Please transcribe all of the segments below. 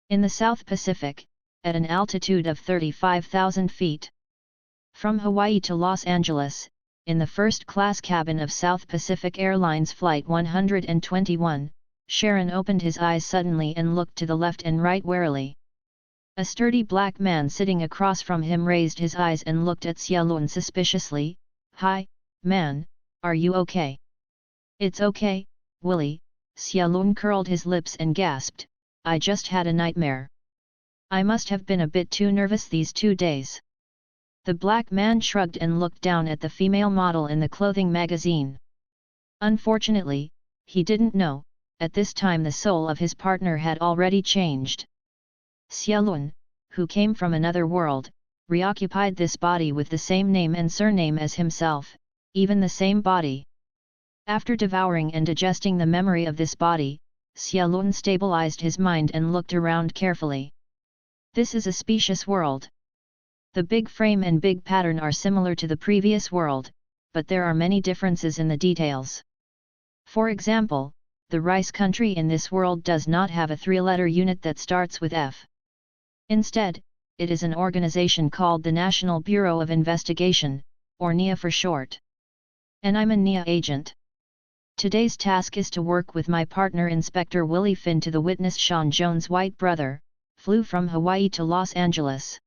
in the South Pacific, at an altitude of 35,000 feet. From Hawaii to Los Angeles, in the first-class cabin of South Pacific Airlines Flight 121, Sharon opened his eyes suddenly and looked to the left and right warily. A sturdy black man sitting across from him raised his eyes and looked at Xiaolun suspiciously. "Hi, man, are you okay?" "It's okay, Willie," Xiaolun curled his lips and gasped, "I just had a nightmare. I must have been a bit too nervous these 2 days." The black man shrugged and looked down at the female model in the clothing magazine. Unfortunately, he didn't know, at this time the soul of his partner had already changed. Xiaolun, who came from another world, reoccupied this body with the same name and surname as himself, even the same body. After devouring and digesting the memory of this body, Xiaolun stabilized his mind and looked around carefully. This is a specious world. The big frame and big pattern are similar to the previous world, but there are many differences in the details. For example, the rice country in this world does not have a 3-letter unit that starts with F. Instead, it is an organization called the National Bureau of Investigation, or NIA for short. And I'm a NIA agent. Today's task is to work with my partner Inspector Willie Finn to the witness Sean Jones' white brother, flew from Hawaii to Los Angeles.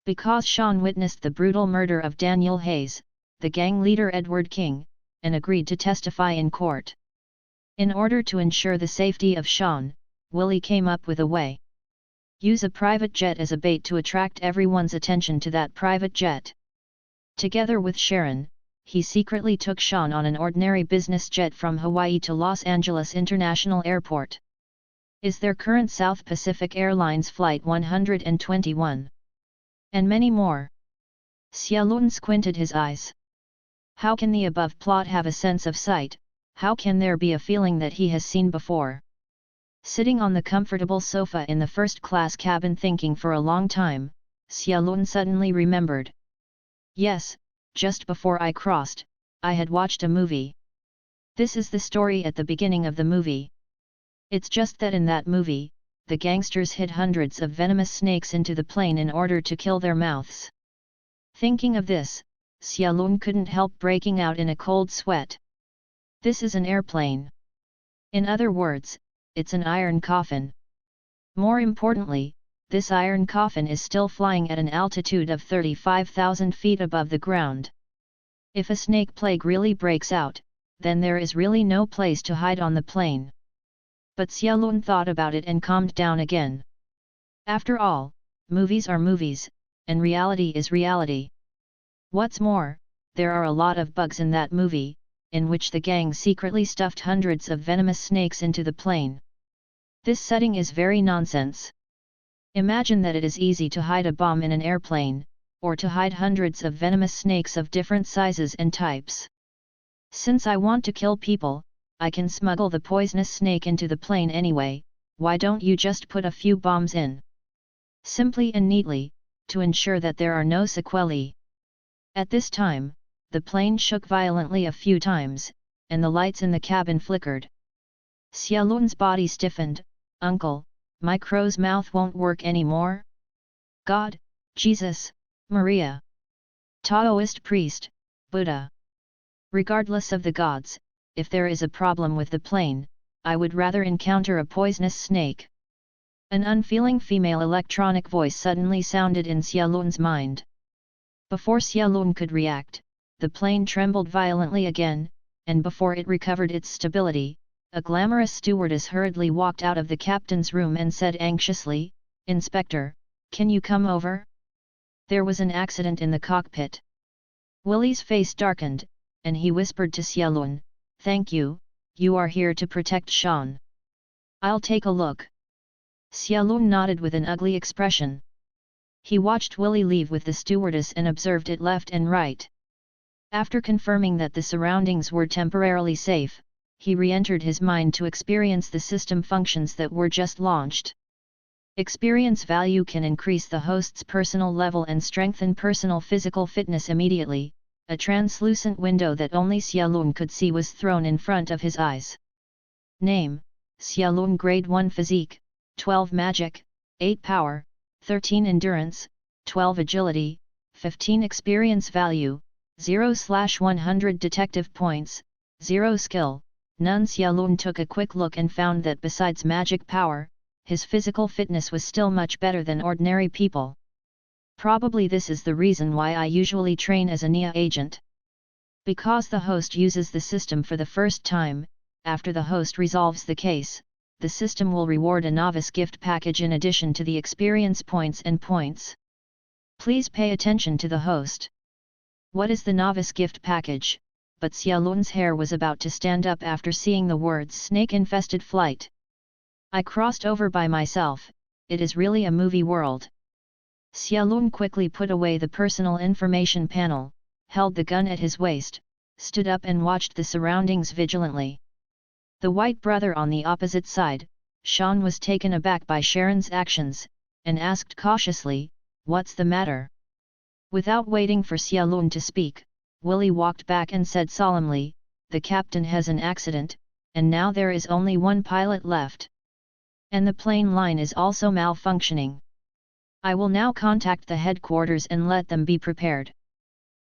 Because Sean witnessed the brutal murder of Daniel Hayes, the gang leader Edward King, and agreed to testify in court. In order to ensure the safety of Sean, Willie came up with a way. Use a private jet as a bait to attract everyone's attention to that private jet. Together with Sharon, he secretly took Sean on an ordinary business jet from Hawaii to Los Angeles International Airport. Is their current South Pacific Airlines Flight 121. And many more. Xiaolun squinted his eyes. How can the above plot have a sense of sight? How can there be a feeling that he has seen before? Sitting on the comfortable sofa in the first-class cabin thinking for a long time, Xiaolun suddenly remembered. Yes, just before I crossed, I had watched a movie. This is the story at the beginning of the movie. It's just that in that movie, the gangsters hid hundreds of venomous snakes into the plane in order to kill their mouths. Thinking of this, Xiaolun couldn't help breaking out in a cold sweat. This is an airplane. In other words, it's an iron coffin. More importantly, this iron coffin is still flying at an altitude of 35,000 feet above the ground. If a snake plague really breaks out, then there is really no place to hide on the plane. But Xiaolun thought about it and calmed down again. After all, movies are movies, and reality is reality. What's more, there are a lot of bugs in that movie, in which the gang secretly stuffed hundreds of venomous snakes into the plane. This setting is very nonsense. Imagine that it is easy to hide a bomb in an airplane, or to hide hundreds of venomous snakes of different sizes and types. Since I want to kill people, I can smuggle the poisonous snake into the plane anyway. Why don't you just put a few bombs in? Simply and neatly, to ensure that there are no sequelae. At this time, the plane shook violently a few times, and the lights in the cabin flickered. Xiaolun's body stiffened. Uncle, my crow's mouth won't work anymore? God, Jesus, Maria, Taoist priest, Buddha. Regardless of the gods, if there is a problem with the plane, I would rather encounter a poisonous snake. An unfeeling female electronic voice suddenly sounded in Xiaolun's mind. Before Xiaolun could react, the plane trembled violently again, and before it recovered its stability, a glamorous stewardess hurriedly walked out of the captain's room and said anxiously, "Inspector, can you come over? There was an accident in the cockpit." Willie's face darkened, and he whispered to Xiaolun, "Thank you, you are here to protect Sean. I'll take a look." Xiaolun nodded with an ugly expression. He watched Willie leave with the stewardess and observed it left and right. After confirming that the surroundings were temporarily safe, he re-entered his mind to experience the system functions that were just launched. Experience value can increase the host's personal level and strengthen personal physical fitness immediately. A translucent window that only Xiaolun could see was thrown in front of his eyes. Name, Xiaolun Grade 1 Physique, 12 Magic, 8 power, 13 endurance, 12 agility, 15 experience value, 0/100 detective points, 0 skill. None. Xiaolun took a quick look and found that besides magic power, his physical fitness was still much better than ordinary people. Probably this is the reason why I usually train as a NIA agent. Because the host uses the system for the first time, after the host resolves the case, the system will reward a novice gift package in addition to the experience points and points. Please pay attention to the host. What is the novice gift package? But Xiaolun's hair was about to stand up after seeing the words snake-infested flight. I crossed over by myself, it is really a movie world. Xiaolun quickly put away the personal information panel, held the gun at his waist, stood up and watched the surroundings vigilantly. The white brother on the opposite side, Sean, was taken aback by Sharon's actions, and asked cautiously, "What's the matter?" Without waiting for Xiaolun to speak, Willie walked back and said solemnly, "The captain has an accident, and now there is only one pilot left. And the plane line is also malfunctioning. I will now contact the headquarters and let them be prepared."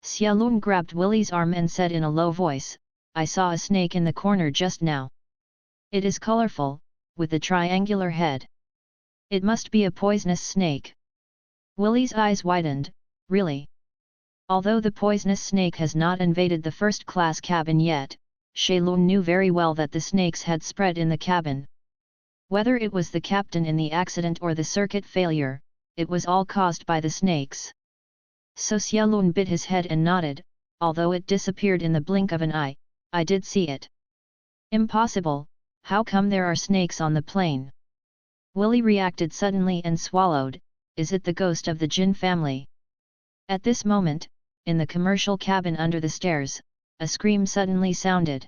Xiaolun grabbed Willie's arm and said in a low voice, "I saw a snake in the corner just now. It is colorful, with a triangular head. It must be a poisonous snake." Willie's eyes widened, "Really?" Although the poisonous snake has not invaded the first-class cabin yet, Shailun knew very well that the snakes had spread in the cabin. Whether it was the captain in the accident or the circuit failure, it was all caused by the snakes. So Xiaolun bit his head and nodded, "Although it disappeared in the blink of an eye, I did see it." "Impossible, how come there are snakes on the plane?" Willie reacted suddenly and swallowed, "Is it the ghost of the Jin family?" At this moment, in the commercial cabin under the stairs, a scream suddenly sounded.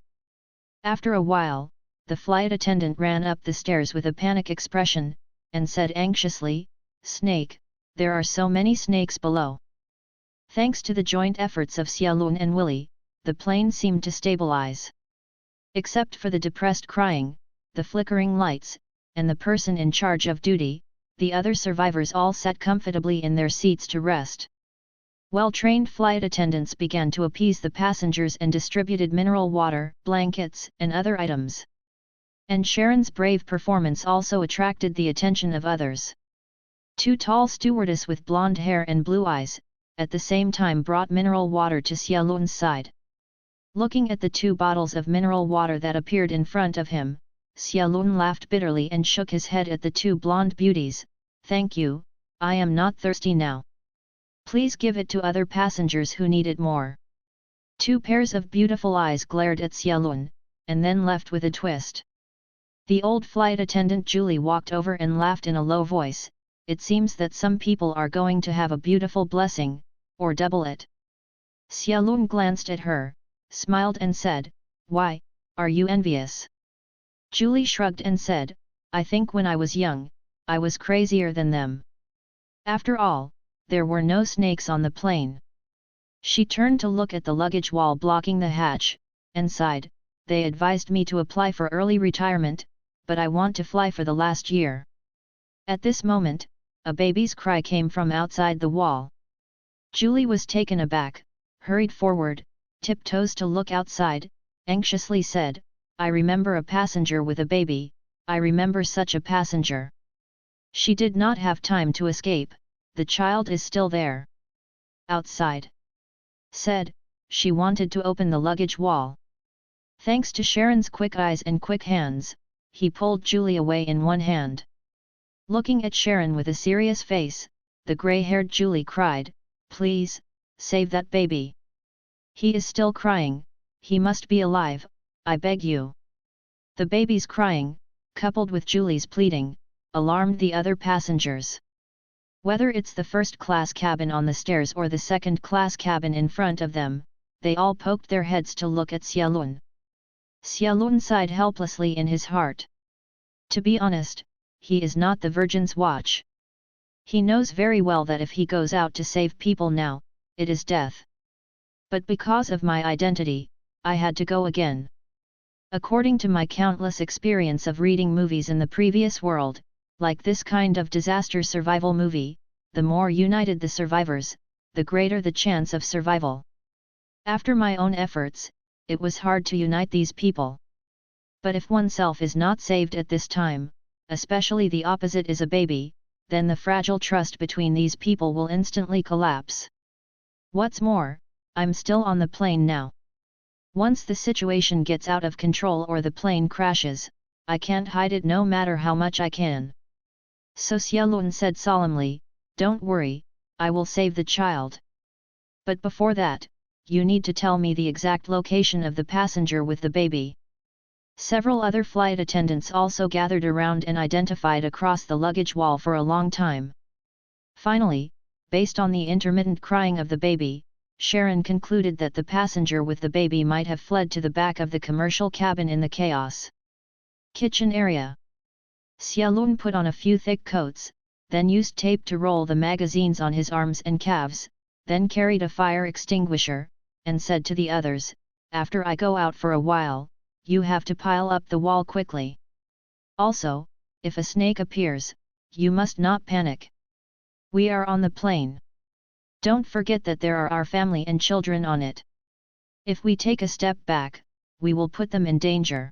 After a while, the flight attendant ran up the stairs with a panic expression, and said anxiously, "Snake, there are so many snakes below." Thanks to the joint efforts of Xiaolun and Willie, the plane seemed to stabilize. Except for the depressed crying, the flickering lights, and the person in charge of duty, the other survivors all sat comfortably in their seats to rest. Well-trained flight attendants began to appease the passengers and distributed mineral water, blankets, and other items. And Sharon's brave performance also attracted the attention of others. Two tall stewardess with blonde hair and blue eyes, at the same time brought mineral water to Xiaolun's side. Looking at the 2 bottles of mineral water that appeared in front of him, Xiaolun laughed bitterly and shook his head at the 2 blonde beauties, "Thank you, I am not thirsty now. Please give it to other passengers who need it more." 2 pairs of beautiful eyes glared at Xiaolun, and then left with a twist. The old flight attendant Julie walked over and laughed in a low voice, "It seems that some people are going to have a beautiful blessing, or double it." Xiaolun glanced at her, smiled and said, "Why, are you envious?" Julie shrugged and said, "I think when I was young, I was crazier than them. After all, there were no snakes on the plane." She turned to look at the luggage wall blocking the hatch, and sighed, "They advised me to apply for early retirement, but I want to fly for the last year." At this moment, a baby's cry came from outside the wall. Julie was taken aback, hurried forward, tiptoes to look outside, anxiously said, "I remember a passenger with a baby, I remember such a passenger." She did not have time to escape, "The child is still there. Outside," said. She wanted to open the luggage wall. Thanks to Sharon's quick eyes and quick hands, he pulled Julie away in one hand. Looking at Sharon with a serious face, the grey-haired Julie cried, "Please, save that baby. He is still crying, he must be alive, I beg you." The baby's crying, coupled with Julie's pleading, alarmed the other passengers. Whether it's the first-class cabin on the stairs or the second-class cabin in front of them, they all poked their heads to look at Xiaolun. Xiaolun sighed helplessly in his heart. To be honest, he is not the Virgin's watch. He knows very well that if he goes out to save people now, it is death. But because of my identity, I had to go again. According to my countless experience of reading movies in the previous world, Like this kind of disaster survival movie, the more united the survivors, the greater the chance of survival. After my own efforts, it was hard to unite these people. But if oneself is not saved at this time, especially the opposite is a baby, then the fragile trust between these people will instantly collapse. What's more, I'm still on the plane now. Once the situation gets out of control or the plane crashes, I can't hide it no matter how much I can. So Xiaolun said solemnly, "Don't worry, I will save the child. But before that, you need to tell me the exact location of the passenger with the baby." Several other flight attendants also gathered around and identified across the luggage wall for a long time. Finally, based on the intermittent crying of the baby, Sharon concluded that the passenger with the baby might have fled to the back of the commercial cabin in the chaos. Kitchen area. Xiaolun put on a few thick coats, then used tape to roll the magazines on his arms and calves, then carried a fire extinguisher, and said to the others, "After I go out for a while, you have to pile up the wall quickly. Also, if a snake appears, you must not panic. We are on the plane. Don't forget that there are our family and children on it. If we take a step back, we will put them in danger.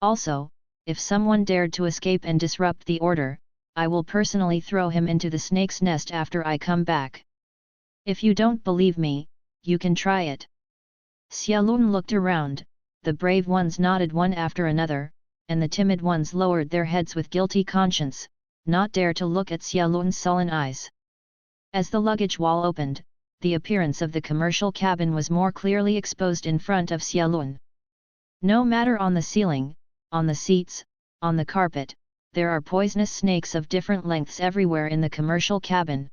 Also, if someone dared to escape and disrupt the order, I will personally throw him into the snake's nest after I come back. If you don't believe me, you can try it." Xiaolun looked around, the brave ones nodded one after another, and the timid ones lowered their heads with guilty conscience, not dare to look at Xiaolun's sullen eyes. As the luggage wall opened, the appearance of the commercial cabin was more clearly exposed in front of Xiaolun. No matter on the ceiling, on the seats, on the carpet, there are poisonous snakes of different lengths everywhere in the commercial cabin.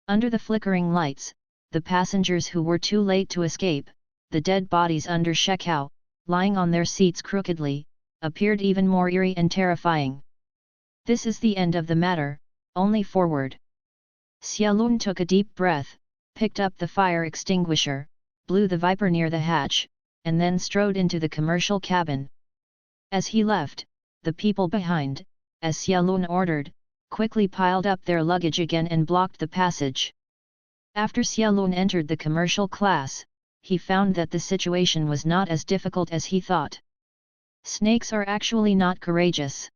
Under the flickering lights, the passengers who were too late to escape, the dead bodies under Shekau, lying on their seats crookedly, appeared even more eerie and terrifying. This is the end of the matter, only forward. Xiaolun took a deep breath, picked up the fire extinguisher, blew the viper near the hatch, and then strode into the commercial cabin. As he left, the people behind, as Xiaolun ordered, quickly piled up their luggage again and blocked the passage. After Xiaolun entered the commercial class, he found that the situation was not as difficult as he thought. Snakes are actually not courageous.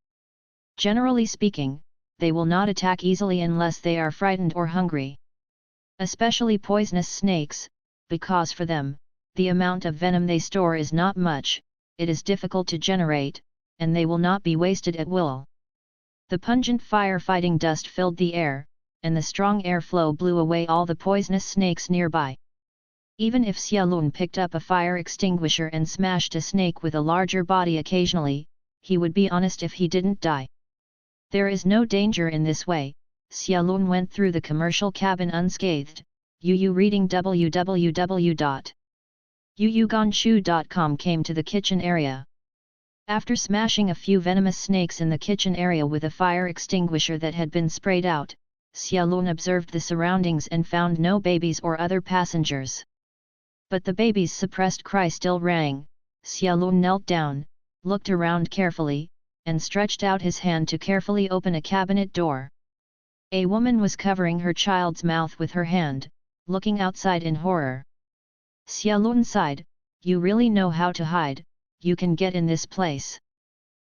Generally speaking, they will not attack easily unless they are frightened or hungry. Especially poisonous snakes, because for them, the amount of venom they store is not much, it is difficult to generate, and they will not be wasted at will. The pungent firefighting dust filled the air, and the strong airflow blew away all the poisonous snakes nearby. Even if Xiaolun picked up a fire extinguisher and smashed a snake with a larger body occasionally, he would be honest if he didn't die. There is no danger in this way. Xiaolun went through the commercial cabin unscathed. Reading www.yuyuganshu.com came to the kitchen area. After smashing a few venomous snakes in the kitchen area with a fire extinguisher that had been sprayed out, Xiaolun observed the surroundings and found no babies or other passengers. But the baby's suppressed cry still rang. Xiaolun knelt down, looked around carefully, and stretched out his hand to carefully open a cabinet door. A woman was covering her child's mouth with her hand, looking outside in horror. Xiaolun sighed, "You really know how to hide, you can get in this place.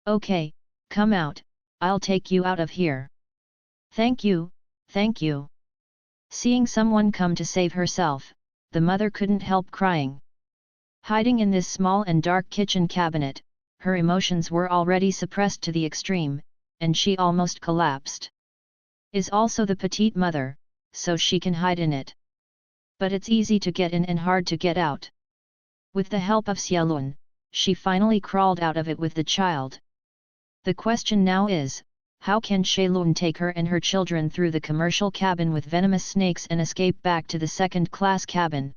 Okay, come out, I'll take you out of here." "Thank you, thank you." Seeing someone come to save herself, the mother couldn't help crying. Hiding in this small and dark kitchen cabinet, her emotions were already suppressed to the extreme, and she almost collapsed. Is also the petite mother, so she can hide in it. But it's easy to get in and hard to get out. With the help of Xiaolun, she finally crawled out of it with the child. The question now is, how can Shailun take her and her children through the commercial cabin with venomous snakes and escape back to the second-class cabin?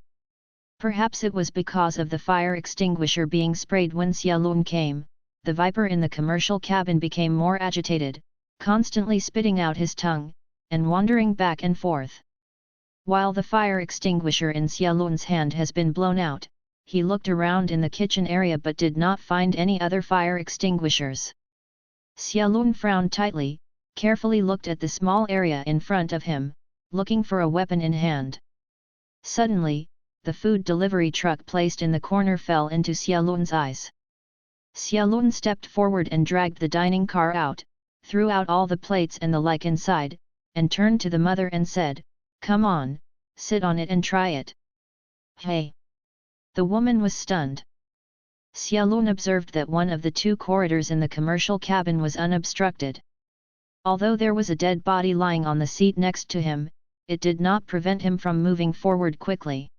Perhaps it was because of the fire extinguisher being sprayed when Xiaolun came. The viper in the commercial cabin became more agitated, constantly spitting out his tongue, and wandering back and forth. While the fire extinguisher in Xiaolun's hand has been blown out, he looked around in the kitchen area but did not find any other fire extinguishers. Xiaolun frowned tightly, carefully looked at the small area in front of him, looking for a weapon in hand. Suddenly, the food delivery truck placed in the corner fell into Xiaolun's eyes. Xiaolun stepped forward and dragged the dining car out, threw out all the plates and the like inside, and turned to the mother and said, "Come on, sit on it and try it." "Hey!" The woman was stunned. Xiaolun observed that one of the two corridors in the commercial cabin was unobstructed. Although there was a dead body lying on the seat next to him, it did not prevent him from moving forward quickly.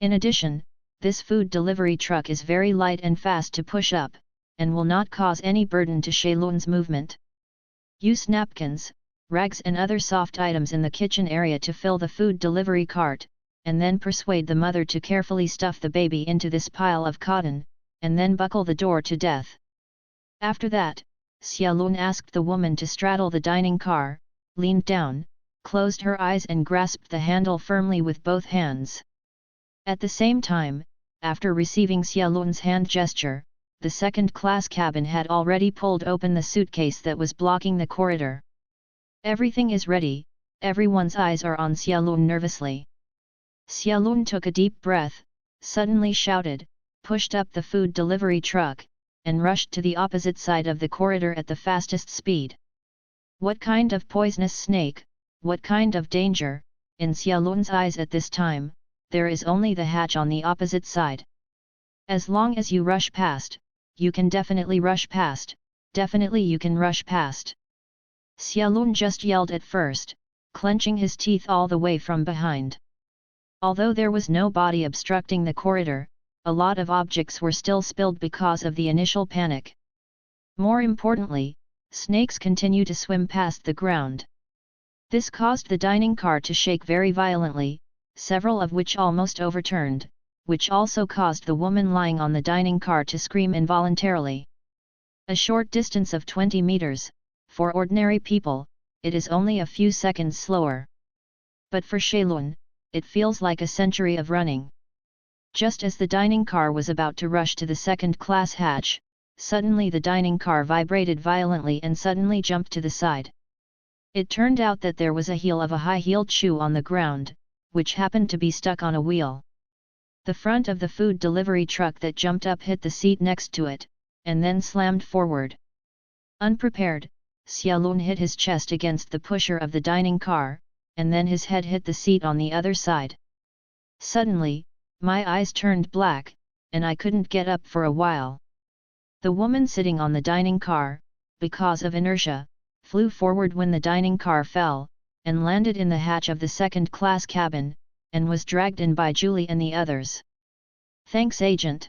In addition, this food delivery truck is very light and fast to push up, and will not cause any burden to Xiaolun's movement. Use napkins, rags and other soft items in the kitchen area to fill the food delivery cart, and then persuade the mother to carefully stuff the baby into this pile of cotton, and then buckle the door to death. After that, Xiaolun asked the woman to straddle the dining car, leaned down, closed her eyes and grasped the handle firmly with both hands. At the same time, after receiving Xiaolun's hand gesture, the second-class cabin had already pulled open the suitcase that was blocking the corridor. Everything is ready, everyone's eyes are on Xiaolun nervously. Xiaolun took a deep breath, suddenly shouted, pushed up the food delivery truck, and rushed to the opposite side of the corridor at the fastest speed. What kind of poisonous snake, what kind of danger? In Xiaolun's eyes at this time, there is only the hatch on the opposite side. As long as you rush past, you can definitely rush past, definitely you can rush past. Xiaolun just yelled at first, clenching his teeth all the way from behind. Although there was no body obstructing the corridor, a lot of objects were still spilled because of the initial panic. More importantly, snakes continue to swim past the ground. This caused the dining car to shake very violently, several of which almost overturned, which also caused the woman lying on the dining car to scream involuntarily. A short distance of 20 meters, for ordinary people, it is only a few seconds slower. But for Xiaolun, it feels like a century of running. Just as the dining car was about to rush to the second-class hatch, suddenly the dining car vibrated violently and suddenly jumped to the side. It turned out that there was a heel of a high-heeled shoe on the ground, which happened to be stuck on a wheel. The front of the food delivery truck that jumped up hit the seat next to it, and then slammed forward. Unprepared, Xiaolun hit his chest against the pusher of the dining car, and then his head hit the seat on the other side. Suddenly, my eyes turned black, and I couldn't get up for a while. The woman sitting on the dining car, because of inertia, flew forward when the dining car fell, and landed in the hatch of the second-class cabin, and was dragged in by Julie and the others. "Thanks, Agent."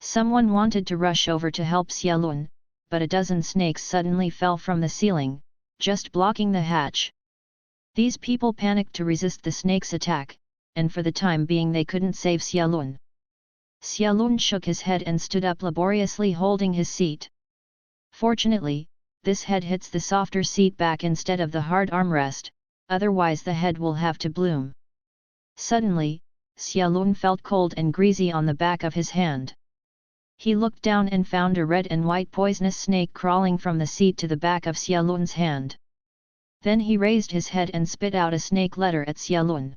Someone wanted to rush over to help Xiaolun, but a dozen snakes suddenly fell from the ceiling, just blocking the hatch. These people panicked to resist the snake's attack, and for the time being they couldn't save Xiaolun. Xiaolun shook his head and stood up laboriously holding his seat. Fortunately, this head hits the softer seat back instead of the hard armrest, otherwise the head will have to bloom. Suddenly, Xiaolun felt cold and greasy on the back of his hand. He looked down and found a red and white poisonous snake crawling from the seat to the back of Xiaolun's hand. Then he raised his head and spit out a snake letter at Xiaolun.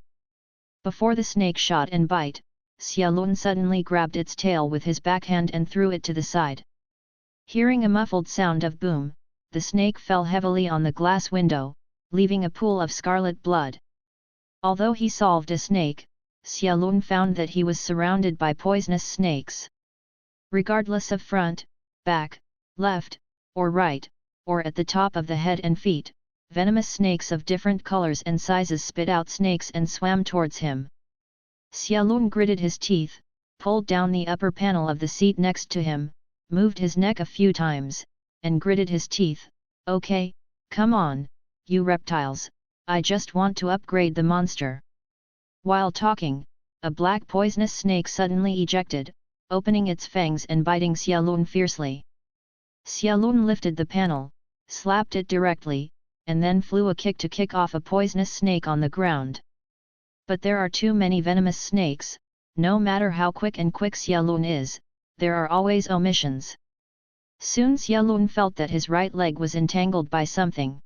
Before the snake shot and bite, Xiaolun suddenly grabbed its tail with his backhand and threw it to the side. Hearing a muffled sound of boom, the snake fell heavily on the glass window, leaving a pool of scarlet blood. Although he solved a snake, Xiaolun found that he was surrounded by poisonous snakes. Regardless of front, back, left, or right, or at the top of the head and feet, venomous snakes of different colors and sizes spit out snakes and swam towards him. Xiaolun gritted his teeth, pulled down the upper panel of the seat next to him, moved his neck a few times, and gritted his teeth. "Okay, come on, you reptiles, I just want to upgrade the monster." While talking, a black poisonous snake suddenly ejected, opening its fangs and biting Xiaolun fiercely. Xiaolun lifted the panel, slapped it directly, and then flew a kick to kick off a poisonous snake on the ground. But there are too many venomous snakes, no matter how quick Xiaolun is, there are always omissions. Soon Xiaolun felt that his right leg was entangled by something.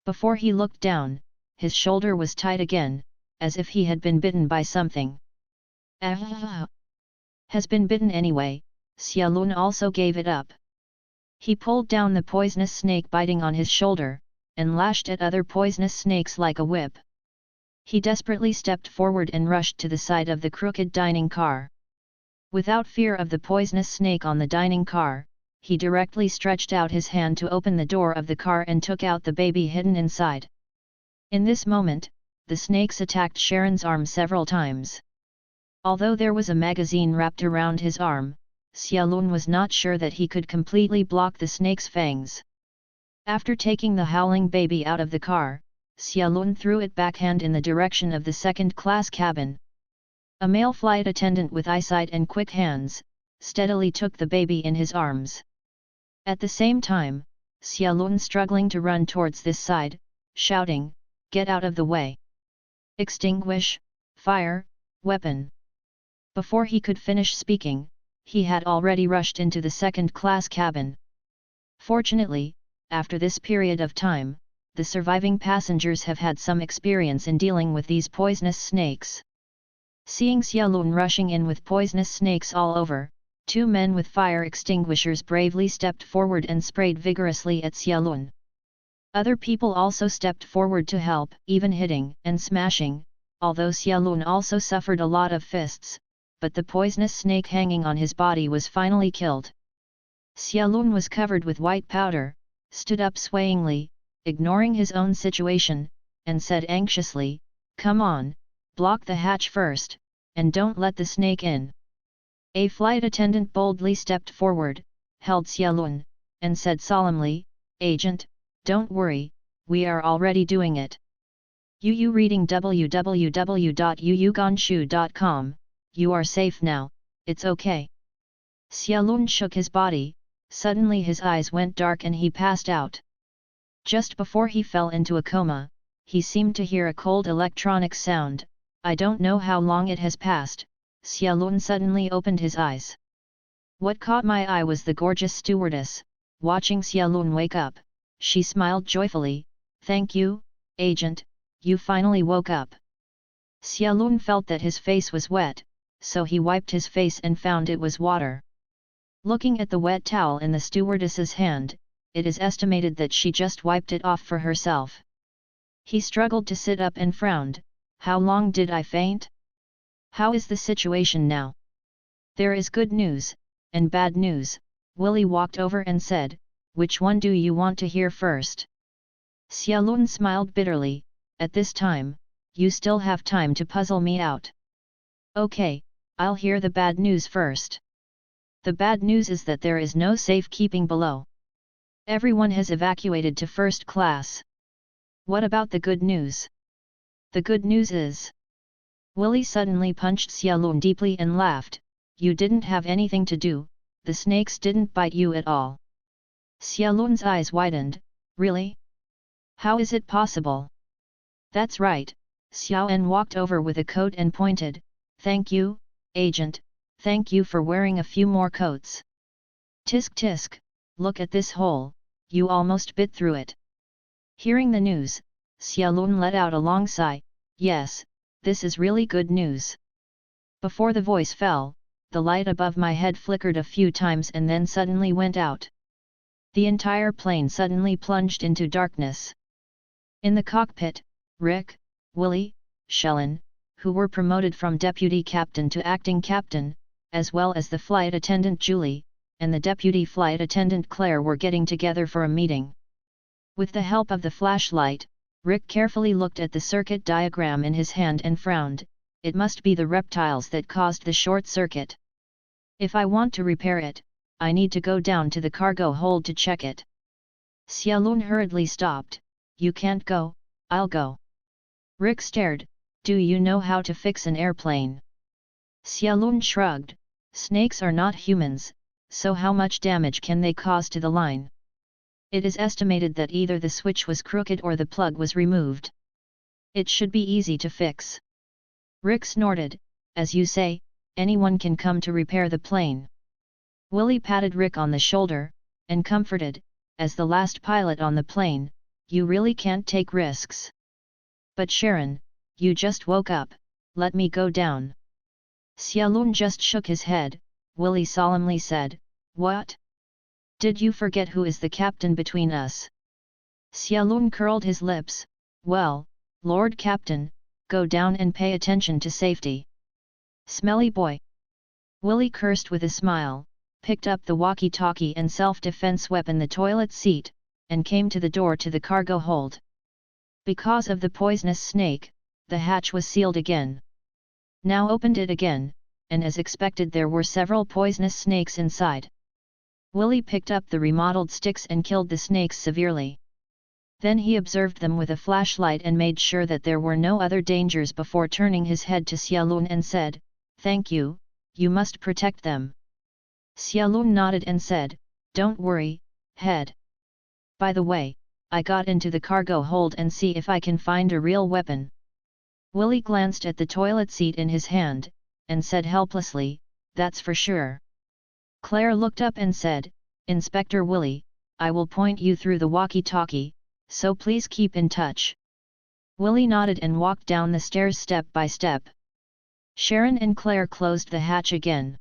Before he looked down, his shoulder was tight again, as if he had been bitten by something. Ah! Has been bitten anyway, Xiaolun also gave it up. He pulled down the poisonous snake biting on his shoulder, and lashed at other poisonous snakes like a whip. He desperately stepped forward and rushed to the side of the crooked dining car. Without fear of the poisonous snake on the dining car, he directly stretched out his hand to open the door of the car and took out the baby hidden inside. In this moment, the snakes attacked Sharon's arm several times. Although there was a magazine wrapped around his arm, Xiaolun was not sure that he could completely block the snake's fangs. After taking the howling baby out of the car, Xiaolun threw it backhand in the direction of the second-class cabin. A male flight attendant with eyesight and quick hands, steadily took the baby in his arms. At the same time, Xiaolun struggling to run towards this side, shouting, "Get out of the way! Extinguish, fire, weapon!" Before he could finish speaking, he had already rushed into the second-class cabin. Fortunately, after this period of time, the surviving passengers have had some experience in dealing with these poisonous snakes. Seeing Xiaolun rushing in with poisonous snakes all over, two men with fire extinguishers bravely stepped forward and sprayed vigorously at Xiaolun. Other people also stepped forward to help, even hitting and smashing, although Xiaolun also suffered a lot of fists, but the poisonous snake hanging on his body was finally killed. Xiaolun was covered with white powder, stood up swayingly, ignoring his own situation, and said anxiously, "Come on, block the hatch first, and don't let the snake in." A flight attendant boldly stepped forward, held Xiaolun, and said solemnly, "Agent, don't worry, we are already doing it." Yu reading www.yuyuganshu.com, "You are safe now, it's okay." Xiaolun shook his body, suddenly his eyes went dark and he passed out. Just before he fell into a coma, he seemed to hear a cold electronic sound. "I don't know how long it has passed." Xiaolun suddenly opened his eyes. What caught my eye was the gorgeous stewardess. Watching Xiaolun wake up, she smiled joyfully, "Thank you, agent, you finally woke up." Xiaolun felt that his face was wet, so he wiped his face and found it was water. Looking at the wet towel in the stewardess's hand, it is estimated that she just wiped it off for herself. He struggled to sit up and frowned, "How long did I faint? How is the situation now?" "There is good news, and bad news," Willie walked over and said, "Which one do you want to hear first?" Xiaolun smiled bitterly, "At this time, you still have time to puzzle me out." "Okay, I'll hear the bad news first." "The bad news is that there is no safekeeping below. Everyone has evacuated to first class." "What about the good news?" "The good news is..." Willie suddenly punched Xiaolun deeply and laughed, "You didn't have anything to do, the snakes didn't bite you at all." Xiaolun's eyes widened, "Really? How is it possible?" "That's right." Xiaoan walked over with a coat and pointed, "Thank you, agent, thank you for wearing a few more coats. Tisk tisk, look at this hole, you almost bit through it." Hearing the news, Xiaolun let out a long sigh, "Yes, this is really good news." Before the voice fell, the light above my head flickered a few times and then suddenly went out. The entire plane suddenly plunged into darkness. In the cockpit, Rick, Willie, Shellen, who were promoted from deputy captain to acting captain, as well as the flight attendant Julie, and the deputy flight attendant Claire were getting together for a meeting. With the help of the flashlight, Rick carefully looked at the circuit diagram in his hand and frowned, "It must be the reptiles that caused the short circuit. If I want to repair it, I need to go down to the cargo hold to check it." Xiaolun hurriedly stopped, "You can't go, I'll go." Rick stared, "Do you know how to fix an airplane?" Xiaolun shrugged, "Snakes are not humans, so how much damage can they cause to the line? It is estimated that either the switch was crooked or the plug was removed. It should be easy to fix." Rick snorted, "As you say, anyone can come to repair the plane." Willie patted Rick on the shoulder, and comforted, "As the last pilot on the plane, you really can't take risks. But Sharon, you just woke up, let me go down. Xiaolun just shook his head. Willy solemnly said, what? Did you forget who is the captain between us? Xiaolun curled his lips, well, Lord Captain, go down and pay attention to safety. Smelly boy. Willy cursed with a smile, picked up the walkie-talkie and self-defense weapon the toilet seat, and came to the door to the cargo hold. Because of the poisonous snake, the hatch was sealed again. Now opened it again, and as expected there were several poisonous snakes inside. Willy picked up the remodeled sticks and killed the snakes severely. Then he observed them with a flashlight and made sure that there were no other dangers before turning his head to Xiaolun and said, thank you, you must protect them. Xiaolun nodded and said, don't worry, head. By the way, I got into the cargo hold and see if I can find a real weapon. Willy glanced at the toilet seat in his hand, and said helplessly, that's for sure. Claire looked up and said, Inspector Willy, I will point you through the walkie-talkie, so please keep in touch. Willy nodded and walked down the stairs step by step. Sharon and Claire closed the hatch again.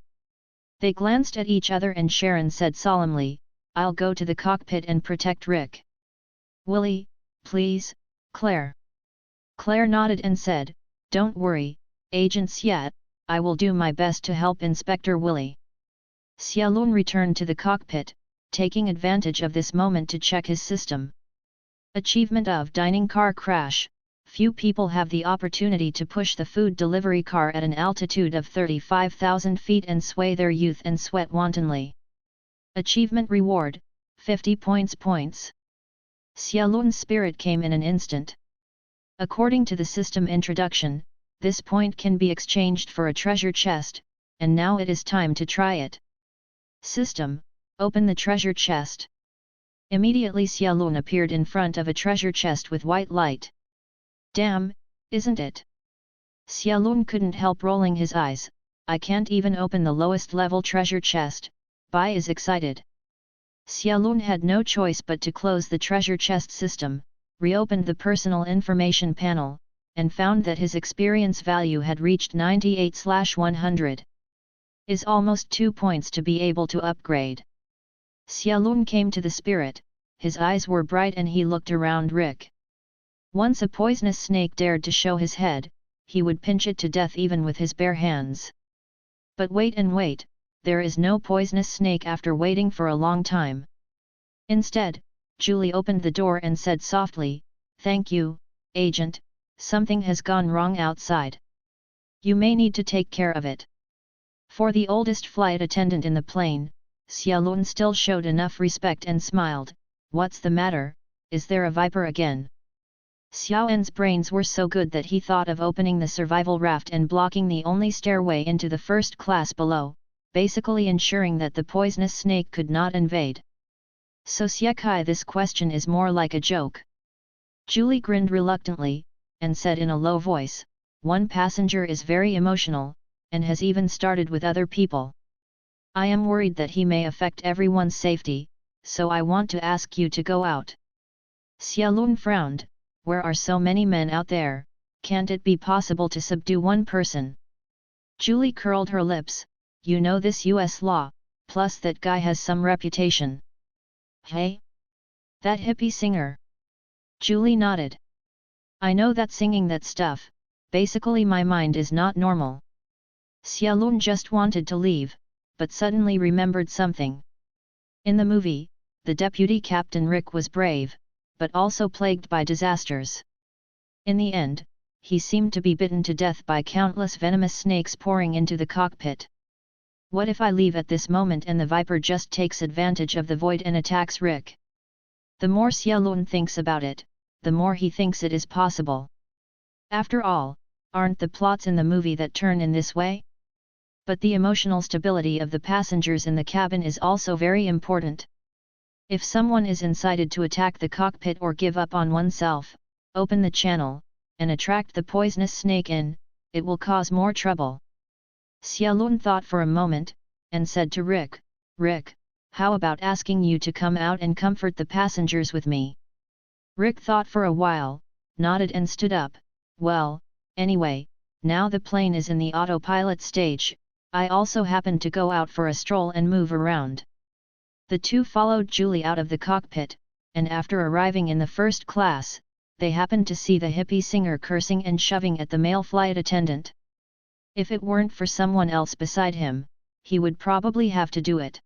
They glanced at each other and Sharon said solemnly, I'll go to the cockpit and protect Rick. Willy, please, Claire. Claire nodded and said, don't worry, Agent Xiat, I will do my best to help Inspector Willy. Xiaolun returned to the cockpit, taking advantage of this moment to check his system. Achievement of Dining Car Crash. Few people have the opportunity to push the food delivery car at an altitude of 35,000 feet and sway their youth and sweat wantonly. Achievement reward, 50 points. Xiaolun's spirit came in an instant. According to the system introduction, this point can be exchanged for a treasure chest, and now it is time to try it. System, open the treasure chest. Immediately Xiaolun appeared in front of a treasure chest with white light. Damn, isn't it? Xiaolun couldn't help rolling his eyes, I can't even open the lowest level treasure chest, Bai is excited. Xiaolun had no choice but to close the treasure chest system, reopened the personal information panel, and found that his experience value had reached 98/100. Is almost 2 points to be able to upgrade. Xiaolun came to the spirit, his eyes were bright and he looked around Rick. Once a poisonous snake dared to show his head, he would pinch it to death even with his bare hands. But wait and wait, there is no poisonous snake after waiting for a long time. Instead, Julie opened the door and said softly, thank you, Agent, something has gone wrong outside. You may need to take care of it. For the oldest flight attendant in the plane, Xiaolun still showed enough respect and smiled, what's the matter, is there a viper again? Xiaoen's brains were so good that he thought of opening the survival raft and blocking the only stairway into the first class below, basically ensuring that the poisonous snake could not invade. So Xiekai, this question is more like a joke. Julie grinned reluctantly, and said in a low voice, one passenger is very emotional, and has even started with other people. I am worried that he may affect everyone's safety, so I want to ask you to go out. Xiaolun frowned, where are so many men out there, can't it be possible to subdue one person? Julie curled her lips, you know this US law, plus that guy has some reputation. Hey? That hippie singer? Julie nodded. I know that singing that stuff, basically my mind is not normal. Xiaolun just wanted to leave, but suddenly remembered something. In the movie, the deputy captain Rick was brave, but also plagued by disasters. In the end, he seemed to be bitten to death by countless venomous snakes pouring into the cockpit. What if I leave at this moment and the Viper just takes advantage of the void and attacks Rick? The more Xiaolun thinks about it, the more he thinks it is possible. After all, aren't the plots in the movie that turn in this way? But the emotional stability of the passengers in the cabin is also very important. If someone is incited to attack the cockpit or give up on oneself, open the channel, and attract the poisonous snake in, it will cause more trouble. Xiaolun thought for a moment, and said to Rick, Rick, how about asking you to come out and comfort the passengers with me? Rick thought for a while, nodded and stood up. Well, anyway, now the plane is in the autopilot stage, I also happened to go out for a stroll and move around. The two followed Julie out of the cockpit, and after arriving in the first class, they happened to see the hippie singer cursing and shoving at the male flight attendant. If it weren't for someone else beside him, he would probably have to do it.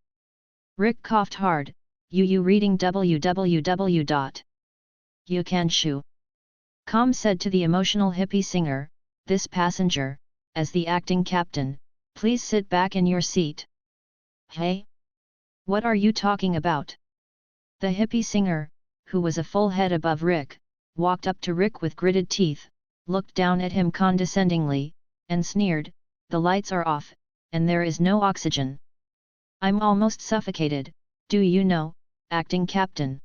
Rick coughed hard. You reading www.youcanshu.com said to the emotional hippie singer, this passenger, as the acting captain, please sit back in your seat. Hey? What are you talking about? The hippie singer, who was a full head above Rick, walked up to Rick with gritted teeth, looked down at him condescendingly, and sneered, the lights are off, and there is no oxygen. I'm almost suffocated, do you know, acting captain?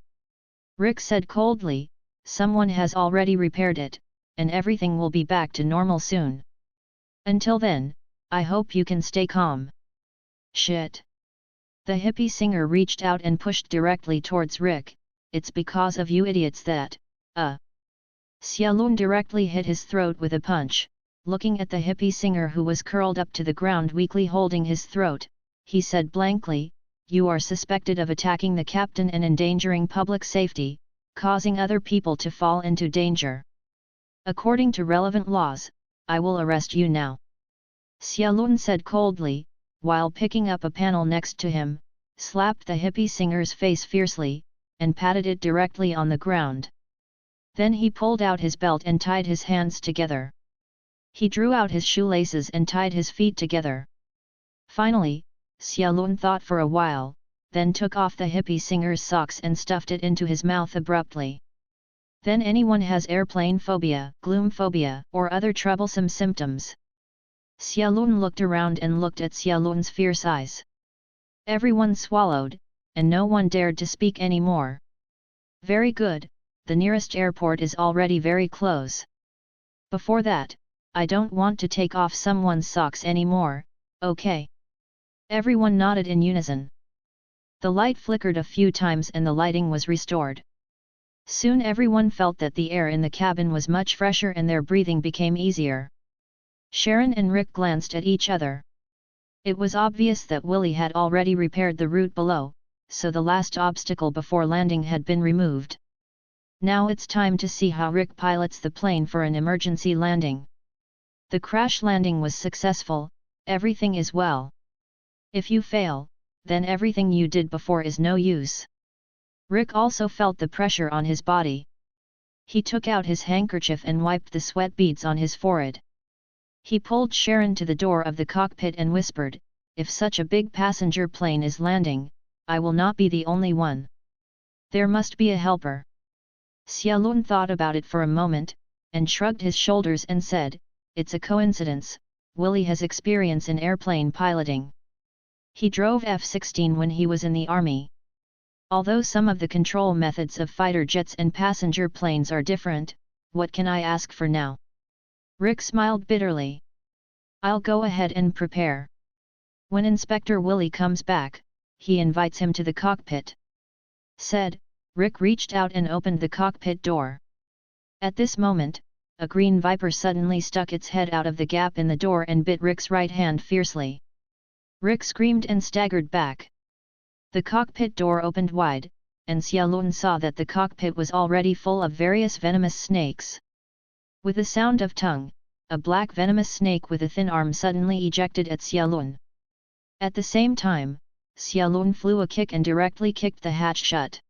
Rick said coldly, someone has already repaired it, and everything will be back to normal soon. Until then, I hope you can stay calm. Shit. The hippie singer reached out and pushed directly towards Rick, it's because of you idiots that, Xiaolun directly hit his throat with a punch. Looking at the hippie singer who was curled up to the ground weakly holding his throat, he said blankly, you are suspected of attacking the captain and endangering public safety, causing other people to fall into danger. According to relevant laws, I will arrest you now. Xiaolun said coldly, while picking up a panel next to him, slapped the hippie singer's face fiercely, and patted it directly on the ground. Then he pulled out his belt and tied his hands together. He drew out his shoelaces and tied his feet together. Finally, Xiaolun thought for a while, then took off the hippie singer's socks and stuffed it into his mouth abruptly. Then anyone has airplane phobia, gloom phobia, or other troublesome symptoms. Xiaolun looked around and looked at Xiaolun's fierce eyes. Everyone swallowed, and no one dared to speak anymore. Very good, the nearest airport is already very close. Before that, I don't want to take off someone's socks anymore, okay? Everyone nodded in unison. The light flickered a few times and the lighting was restored. Soon everyone felt that the air in the cabin was much fresher and their breathing became easier. Sharon and Rick glanced at each other. It was obvious that Willie had already repaired the route below, so the last obstacle before landing had been removed. Now it's time to see how Rick pilots the plane for an emergency landing. The crash landing was successful, everything is well. If you fail, then everything you did before is no use. Rick also felt the pressure on his body. He took out his handkerchief and wiped the sweat beads on his forehead. He pulled Sharon to the door of the cockpit and whispered, if such a big passenger plane is landing, I will not be the only one. There must be a helper. Xiaolun thought about it for a moment, and shrugged his shoulders and said, it's a coincidence, Willie has experience in airplane piloting. He drove F-16 when he was in the army. Although some of the control methods of fighter jets and passenger planes are different, what can I ask for now? Rick smiled bitterly. I'll go ahead and prepare. When Inspector Willie comes back, he invites him to the cockpit. Said, Rick reached out and opened the cockpit door. At this moment, a green viper suddenly stuck its head out of the gap in the door and bit Rick's right hand fiercely. Rick screamed and staggered back. The cockpit door opened wide, and Xiaolun saw that the cockpit was already full of various venomous snakes. With the sound of tongue, a black venomous snake with a thin arm suddenly ejected at Xiaolun. At the same time, Xiaolun flew a kick and directly kicked the hatch shut.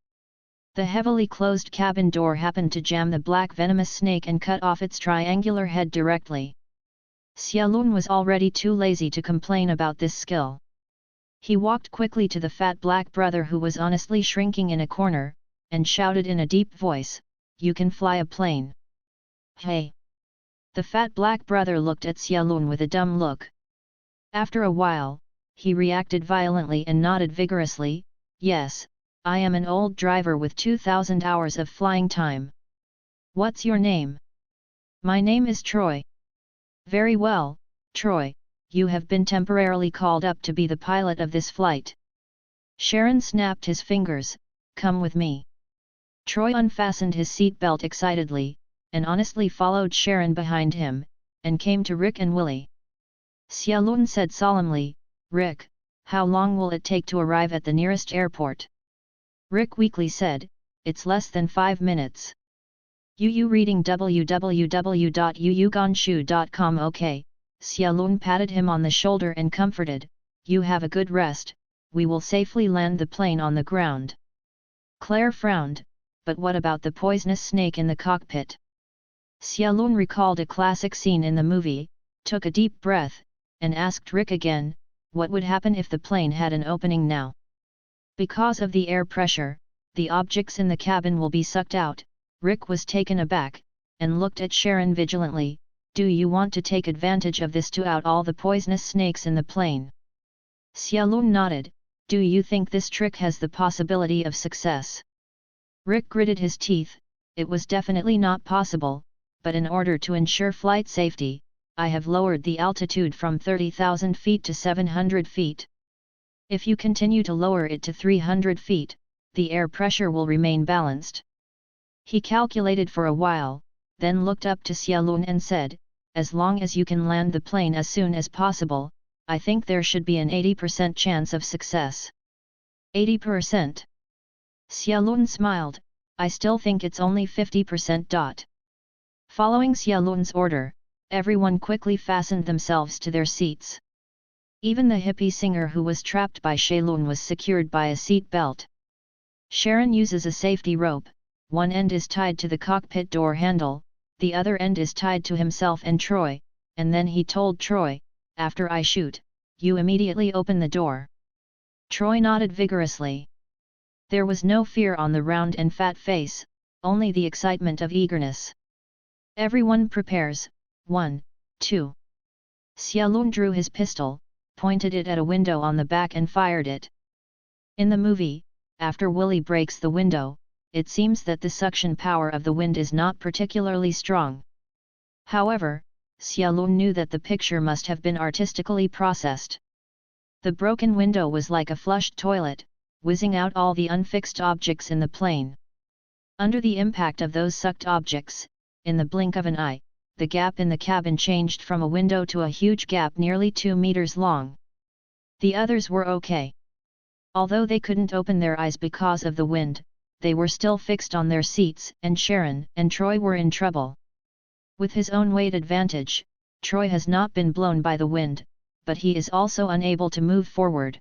The heavily closed cabin door happened to jam the black venomous snake and cut off its triangular head directly. Xiaolun was already too lazy to complain about this skill. He walked quickly to the fat black brother who was honestly shrinking in a corner, and shouted in a deep voice, you can fly a plane. Hey! The fat black brother looked at Xiaolun with a dumb look. After a while, he reacted violently and nodded vigorously, yes, I am an old driver with 2,000 hours of flying time. What's your name? My name is Troy. Very well, Troy, you have been temporarily called up to be the pilot of this flight. Sharon snapped his fingers, come with me. Troy unfastened his seatbelt excitedly, and honestly followed Sharon behind him, and came to Rick and Willie. Xia Lun said solemnly, "Rick, how long will it take to arrive at the nearest airport?" Rick weakly said, "It's less than 5 minutes. Yu reading www.yuyuganshu.com. Okay." Xia Lun patted him on the shoulder and comforted, "You have a good rest, we will safely land the plane on the ground." Claire frowned, "But what about the poisonous snake in the cockpit?" Xia Lun recalled a classic scene in the movie, took a deep breath, and asked Rick again, "What would happen if the plane had an opening now?" "Because of the air pressure, the objects in the cabin will be sucked out." Rick was taken aback, and looked at Sharon vigilantly. "Do you want to take advantage of this to out all the poisonous snakes in the plane?" Xia Lun nodded. "Do you think this trick has the possibility of success?" Rick gritted his teeth. It was definitely not possible, but in order to ensure flight safety, I have lowered the altitude from 30,000 feet to 700 feet. If you continue to lower it to 300 feet, the air pressure will remain balanced. He calculated for a while, then looked up to Xia Lun and said, "As long as you can land the plane as soon as possible, I think there should be an 80% chance of success." 80%? Xia Lun smiled, "I still think it's only 50%. Following Xia Lun's order, everyone quickly fastened themselves to their seats. Even the hippie singer who was trapped by Shailun was secured by a seat belt. Sharon uses a safety rope. One end is tied to the cockpit door handle, the other end is tied to himself and Troy, and then he told Troy, "After I shoot, you immediately open the door." Troy nodded vigorously. There was no fear on the round and fat face, only the excitement of eagerness. Everyone prepares. 1, 2. Xia Lun drew his pistol, pointed it at a window on the back and fired it. In the movie, after Willie breaks the window, it seems that the suction power of the wind is not particularly strong. However, Xia Lun knew that the picture must have been artistically processed. The broken window was like a flushed toilet, whizzing out all the unfixed objects in the plane. Under the impact of those sucked objects, in the blink of an eye, the gap in the cabin changed from a window to a huge gap nearly 2 meters long. The others were okay. Although they couldn't open their eyes because of the wind, they were still fixed on their seats, and Sharon and Troy were in trouble. With his own weight advantage, Troy has not been blown by the wind, but he is also unable to move forward.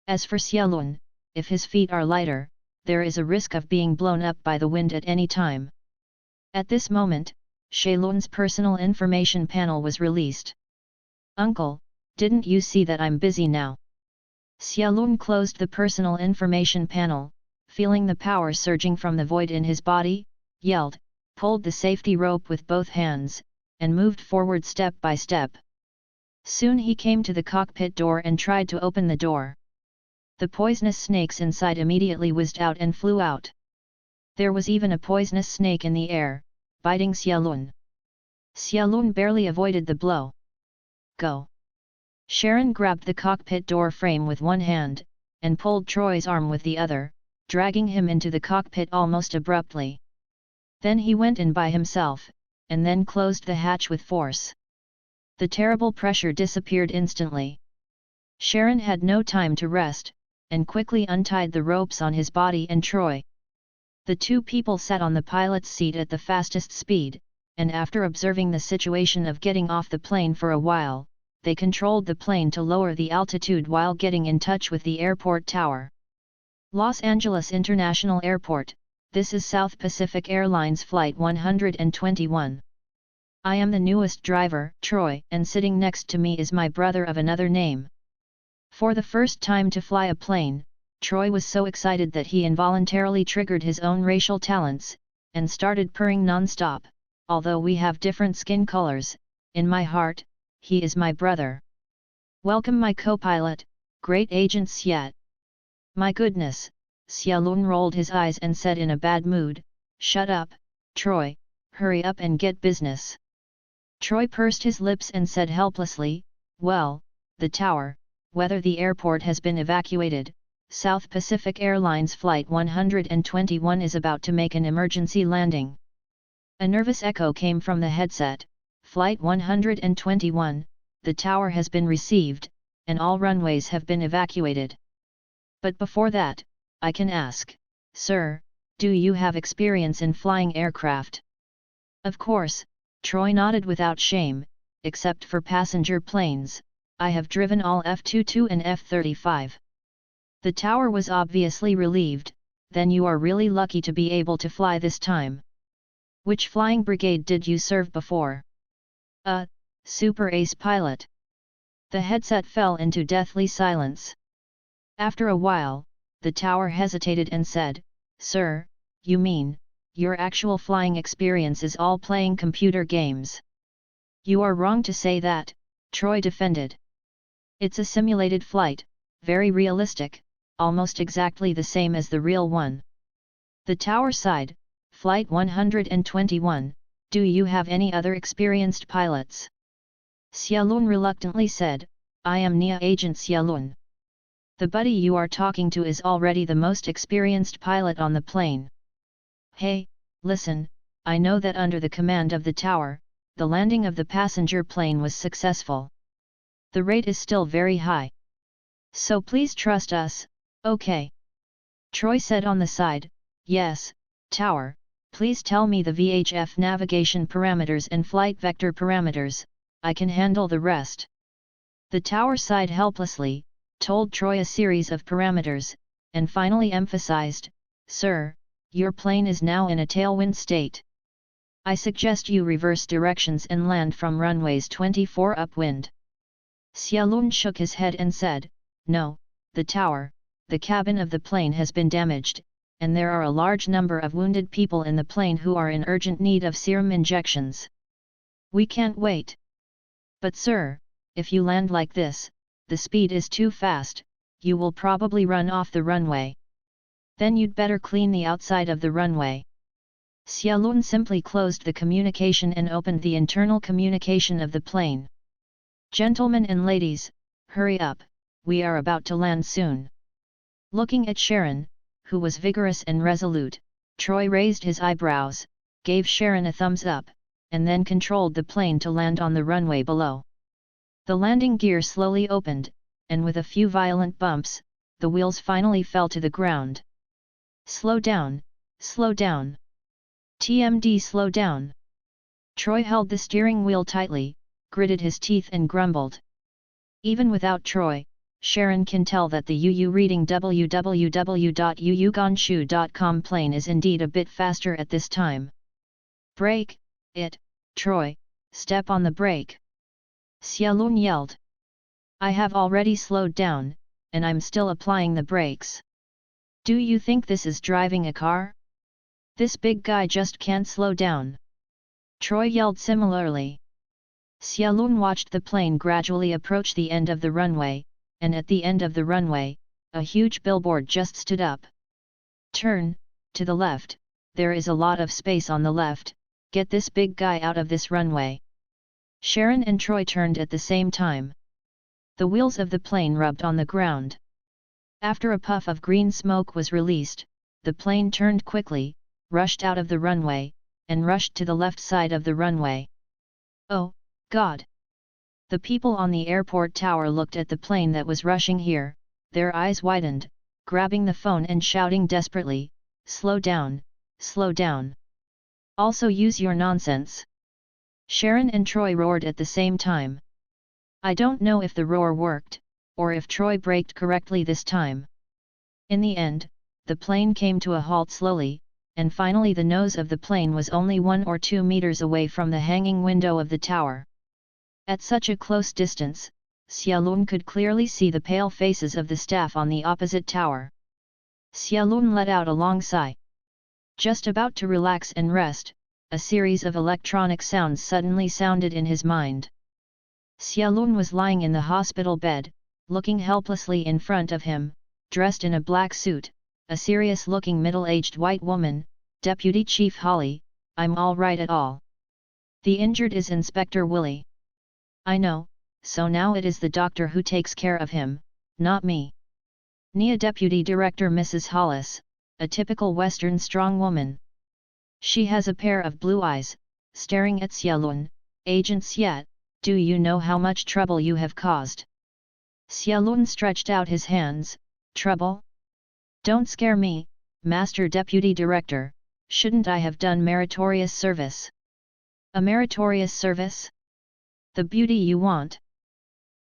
As for Xia Lun, if his feet are lighter, there is a risk of being blown up by the wind at any time. At this moment, Shailun's personal information panel was released. "Uncle, didn't you see that I'm busy now?" Xia Lun closed the personal information panel, feeling the power surging from the void in his body, yelled, pulled the safety rope with both hands, and moved forward step by step. Soon he came to the cockpit door and tried to open the door. The poisonous snakes inside immediately whizzed out and flew out. There was even a poisonous snake in the air, biting Xia Lun. Xia Lun barely avoided the blow. "Go!" Sharon grabbed the cockpit door frame with one hand, and pulled Troy's arm with the other, dragging him into the cockpit almost abruptly. Then he went in by himself, and then closed the hatch with force. The terrible pressure disappeared instantly. Sharon had no time to rest, and quickly untied the ropes on his body and Troy. The two people sat on the pilot's seat at the fastest speed, and after observing the situation of getting off the plane for a while, they controlled the plane to lower the altitude while getting in touch with the airport tower. Los Angeles International Airport, this is South Pacific Airlines Flight 121. I am the newest driver, Troy, and sitting next to me is my brother of another name. For the first time to fly a plane, Troy was so excited that he involuntarily triggered his own racial talents, and started purring non-stop. Although we have different skin colors, in my heart, he is my brother. Welcome my co-pilot, Great Agent Xiat. My goodness, Xia Lun rolled his eyes and said in a bad mood, "Shut up, Troy, hurry up and get business." Troy pursed his lips and said helplessly, "Well, the tower, whether the airport has been evacuated, South Pacific Airlines Flight 121 is about to make an emergency landing. A nervous echo came from the headset. Flight 121, the tower has been received, and all runways have been evacuated. But before that, I can ask, sir, do you have experience in flying aircraft? Of course, Troy nodded without shame, except for passenger planes, I have driven all F-22 and F-35. The tower was obviously relieved, then you are really lucky to be able to fly this time. Which flying brigade did you serve before? Super Ace pilot. The headset fell into deathly silence. After a while, the tower hesitated and said, Sir, you mean, your actual flying experience is all playing computer games? You are wrong to say that, Troy defended. It's a simulated flight, very realistic, almost exactly the same as the real one. The tower sighed, Flight 121, do you have any other experienced pilots? Xiaolun reluctantly said, I am NIA Agent Xiaolun. The buddy you are talking to is already the most experienced pilot on the plane. Hey, listen, I know that under the command of the tower, the landing of the passenger plane was successful. The rate is still very high. So please trust us, okay? Troy said on the side, yes, tower, please tell me the VHF navigation parameters and flight vector parameters, I can handle the rest. The tower sighed helplessly, told Troy a series of parameters, and finally emphasized, Sir, your plane is now in a tailwind state. I suggest you reverse directions and land from runways 24 upwind. Xiaolun shook his head and said, No, the tower, the cabin of the plane has been damaged, and there are a large number of wounded people in the plane who are in urgent need of serum injections. We can't wait. But sir, if you land like this, the speed is too fast, you will probably run off the runway. Then you'd better clean the outside of the runway. Xiaolun simply closed the communication and opened the internal communication of the plane. Gentlemen and ladies, hurry up, we are about to land soon. Looking at Sharon, who was vigorous and resolute, Troy raised his eyebrows, gave Sharon a thumbs up, and then controlled the plane to land on the runway below. The landing gear slowly opened, and with a few violent bumps, the wheels finally fell to the ground. Slow down, slow down. TMD slow down. Troy held the steering wheel tightly, gritted his teeth and grumbled. Even without Troy, Sharon can tell that the UU reading www.uugonshu.com plane is indeed a bit faster at this time. Brake it, Troy, step on the brake. Xiaolun yelled. I have already slowed down, and I'm still applying the brakes. Do you think this is driving a car? This big guy just can't slow down. Troy yelled similarly. Xiaolun watched the plane gradually approach the end of the runway, and at the end of the runway, a huge billboard just stood up. Turn, to the left, there is a lot of space on the left, get this big guy out of this runway. Sharon and Troy turned at the same time. The wheels of the plane rubbed on the ground. After a puff of green smoke was released, the plane turned quickly, rushed out of the runway, and rushed to the left side of the runway. Oh, God! The people on the airport tower looked at the plane that was rushing here, their eyes widened, grabbing the phone and shouting desperately, slow down, slow down. Also use your nonsense. Sharon and Troy roared at the same time. I don't know if the roar worked, or if Troy braked correctly this time. In the end, the plane came to a halt slowly, and finally the nose of the plane was only 1 or 2 meters away from the hanging window of the tower. At such a close distance, Xiaolun could clearly see the pale faces of the staff on the opposite tower. Xiaolun let out a long sigh. Just about to relax and rest, a series of electronic sounds suddenly sounded in his mind. Xiaolun was lying in the hospital bed, looking helplessly in front of him, dressed in a black suit, a serious-looking middle-aged white woman, Deputy Chief Holly, I'm all right at all. The injured is Inspector Willie. I know, so now it is the doctor who takes care of him, not me. Nia Deputy Director Mrs. Hollis, a typical Western strong woman. She has a pair of blue eyes, staring at Xiaolun. Agent Xie, do you know how much trouble you have caused? Xiaolun stretched out his hands. Trouble? Don't scare me, Master Deputy Director, shouldn't I have done meritorious service? A meritorious service? The beauty you want?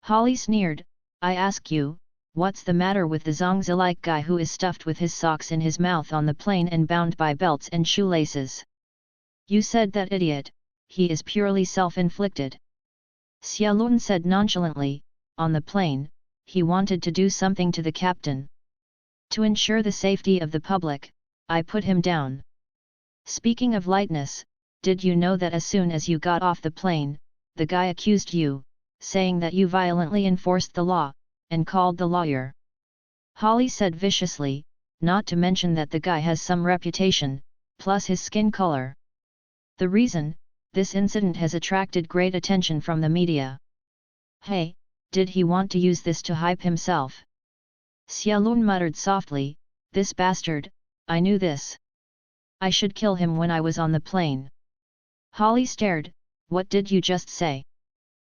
Holly sneered. I ask you, what's the matter with the Zongzi-like guy who is stuffed with his socks in his mouth on the plane and bound by belts and shoelaces? You said that idiot, he is purely self-inflicted. Xiaolun said nonchalantly, on the plane, he wanted to do something to the captain. To ensure the safety of the public, I put him down. Speaking of lightness, did you know that as soon as you got off the plane, the guy accused you, saying that you violently enforced the law, and called the lawyer? Holly said viciously, not to mention that the guy has some reputation, plus his skin color. The reason, this incident has attracted great attention from the media. Hey, did he want to use this to hype himself? Xiaolun muttered softly, this bastard, I knew this. I should kill him when I was on the plane. Holly stared, what did you just say?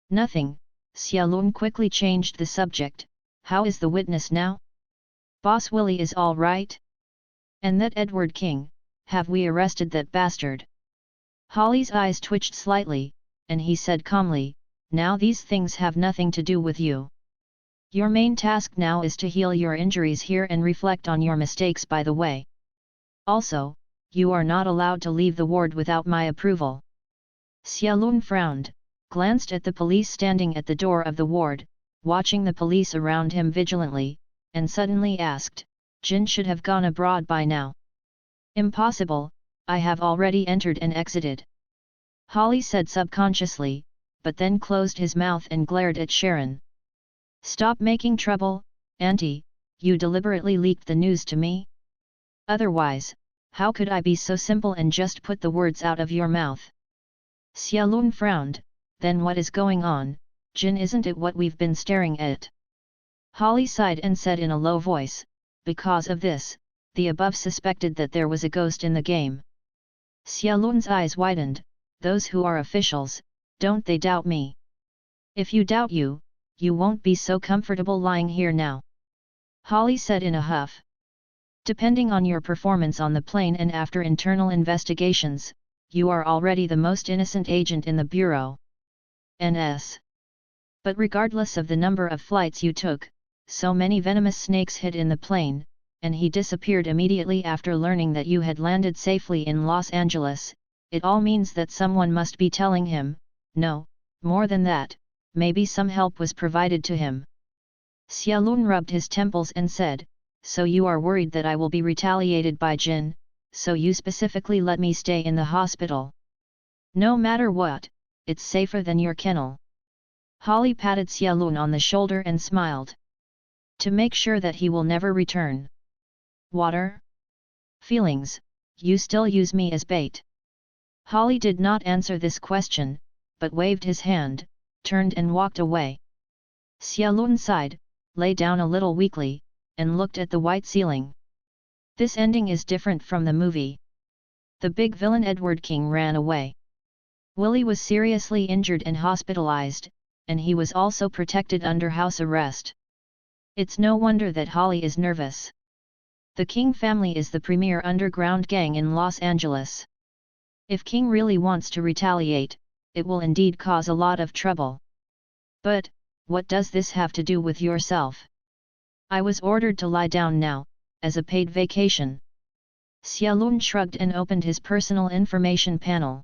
Nothing, Xiaolun quickly changed the subject, how is the witness now? Boss Willie is all right? And that Edward King, have we arrested that bastard? Holly's eyes twitched slightly, and he said calmly, now these things have nothing to do with you. Your main task now is to heal your injuries here and reflect on your mistakes by the way. Also, you are not allowed to leave the ward without my approval. Xiaolun frowned, glanced at the police standing at the door of the ward, watching the police around him vigilantly, and suddenly asked, Jin should have gone abroad by now. Impossible, I have already entered and exited. Holly said subconsciously, but then closed his mouth and glared at Sharon. Stop making trouble, Auntie, you deliberately leaked the news to me? Otherwise, how could I be so simple and just put the words out of your mouth? Xiaolun frowned, then what is going on, Jin, isn't it what we've been staring at? Holly sighed and said in a low voice, because of this, the above suspected that there was a ghost in the game. Xiaolun's eyes widened, those who are officials, don't they doubt me? If you doubt you won't be so comfortable lying here now. Holly said in a huff. Depending on your performance on the plane and after internal investigations, you are already the most innocent agent in the Bureau. NS. But regardless of the number of flights you took, so many venomous snakes hid in the plane, and he disappeared immediately after learning that you had landed safely in Los Angeles, it all means that someone must be telling him, no, more than that, maybe some help was provided to him. Xiaolun rubbed his temples and said, so you are worried that I will be retaliated by Jin, so you specifically let me stay in the hospital. No matter what, it's safer than your kennel. Holly patted Xiaolun on the shoulder and smiled. To make sure that he will never return. Water? Feelings, you still use me as bait. Holly did not answer this question, but waved his hand, turned and walked away. Xiaolun sighed, lay down a little weakly, and looked at the white ceiling. This ending is different from the movie. The big villain Edward King ran away. Willie was seriously injured and hospitalized, and he was also protected under house arrest. It's no wonder that Holly is nervous. The King family is the premier underground gang in Los Angeles. If King really wants to retaliate, it will indeed cause a lot of trouble. But, what does this have to do with yourself? I was ordered to lie down now, as a paid vacation. Xiaolun shrugged and opened his personal information panel.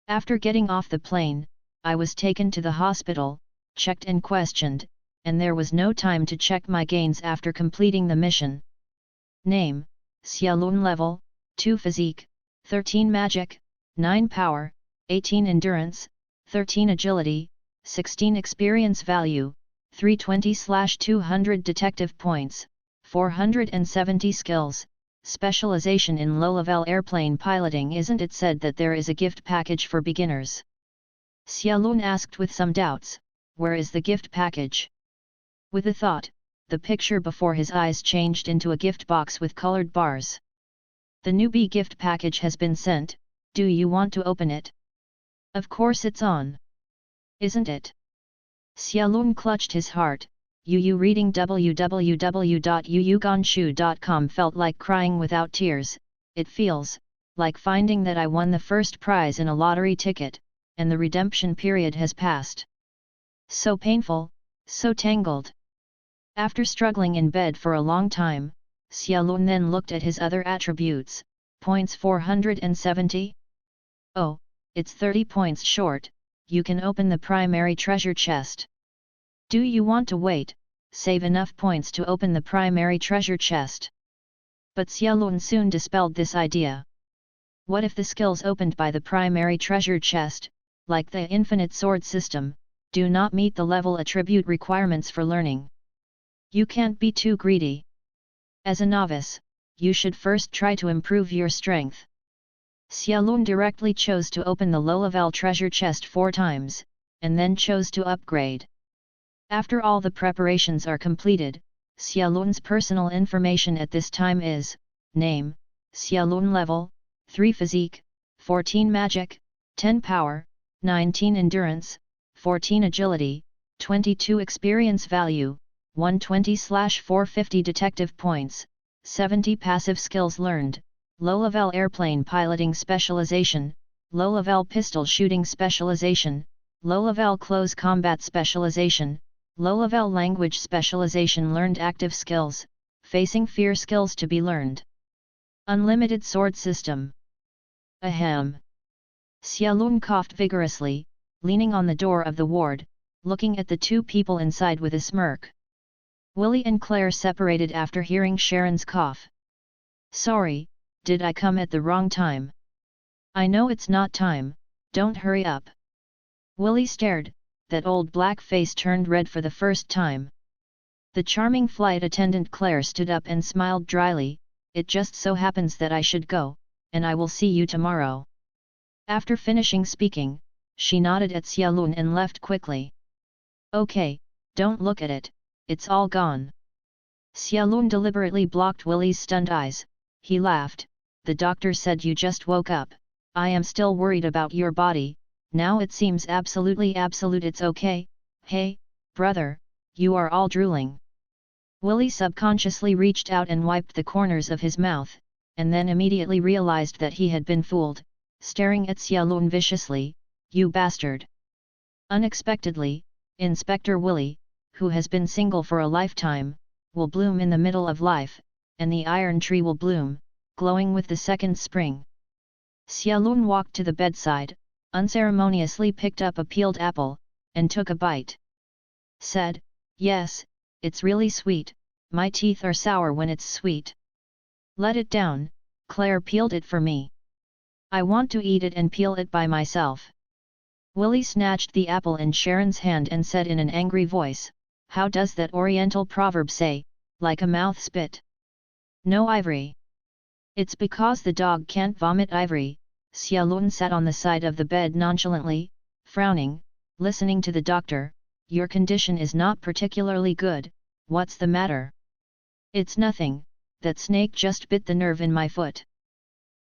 After getting off the plane, I was taken to the hospital, checked and questioned, and there was no time to check my gains after completing the mission. Name, Xiaolun level, 2 physique, 13 magic, 9 power, 18 endurance, 13 agility, 16 experience value, 320/200 detective points, 470 skills, specialization in low-level airplane piloting. Isn't it said that there is a gift package for beginners? Xiaolun asked with some doubts, where is the gift package? With a thought, the picture before his eyes changed into a gift box with colored bars. The newbie gift package has been sent, do you want to open it? Of course it's on. Isn't it? Xiaolun clutched his heart. Yu reading www.yuyuganshu.com felt like crying without tears. It feels like finding that I won the first prize in a lottery ticket, and the redemption period has passed. So painful, so tangled. After struggling in bed for a long time, Xiaolun then looked at his other attributes. Points 470? Oh, it's 30 points short. You can open the primary treasure chest. Do you want to wait, save enough points to open the primary treasure chest? But Xiaolun soon dispelled this idea. What if the skills opened by the primary treasure chest, like the infinite sword system, do not meet the level attribute requirements for learning? You can't be too greedy. As a novice, you should first try to improve your strength. Xiaolun directly chose to open the low-level treasure chest 4 times, and then chose to upgrade. After all the preparations are completed, Xiaolun's personal information at this time is: name, Xiaolun level, 3 physique, 14 magic, 10 power, 19 endurance, 14 agility, 22 experience value, 120/450 detective points, 70 passive skills learned, low-level airplane piloting specialization, low-level pistol shooting specialization, low-level close combat specialization, low-level language specialization learned active skills, facing fear skills to be learned. Unlimited sword system. Ahem. Xiaolun coughed vigorously, leaning on the door of the ward, looking at the 2 people inside with a smirk. Willie and Claire separated after hearing Sharon's cough. Sorry, did I come at the wrong time? I know it's not time, don't hurry up. Willie stared, that old black face turned red for the first time. The charming flight attendant Claire stood up and smiled dryly, it just so happens that I should go, and I will see you tomorrow. After finishing speaking, she nodded at Xiaolun and left quickly. Okay, don't look at it, it's all gone. Xiaolun deliberately blocked Willie's stunned eyes. He laughed. The doctor said you just woke up. I am still worried about your body. Now it seems absolute it's okay. Hey, brother, you are all drooling. Willie subconsciously reached out and wiped the corners of his mouth, and then immediately realized that he had been fooled, staring at Xiaolun viciously. You bastard! Unexpectedly, Inspector Willie, who has been single for a lifetime, will bloom in the middle of life, and the iron tree will bloom, glowing with the second spring. Xiaolun walked to the bedside, unceremoniously picked up a peeled apple, and took a bite. Said, yes, it's really sweet, my teeth are sour when it's sweet. Let it down, Claire peeled it for me. I want to eat it and peel it by myself. Willie snatched the apple in Sharon's hand and said in an angry voice, how does that oriental proverb say, like a mouth spit? No ivory. It's because the dog can't vomit ivory. Xiaolun sat on the side of the bed nonchalantly, frowning, listening to the doctor. Your condition is not particularly good, what's the matter? It's nothing, that snake just bit the nerve in my foot.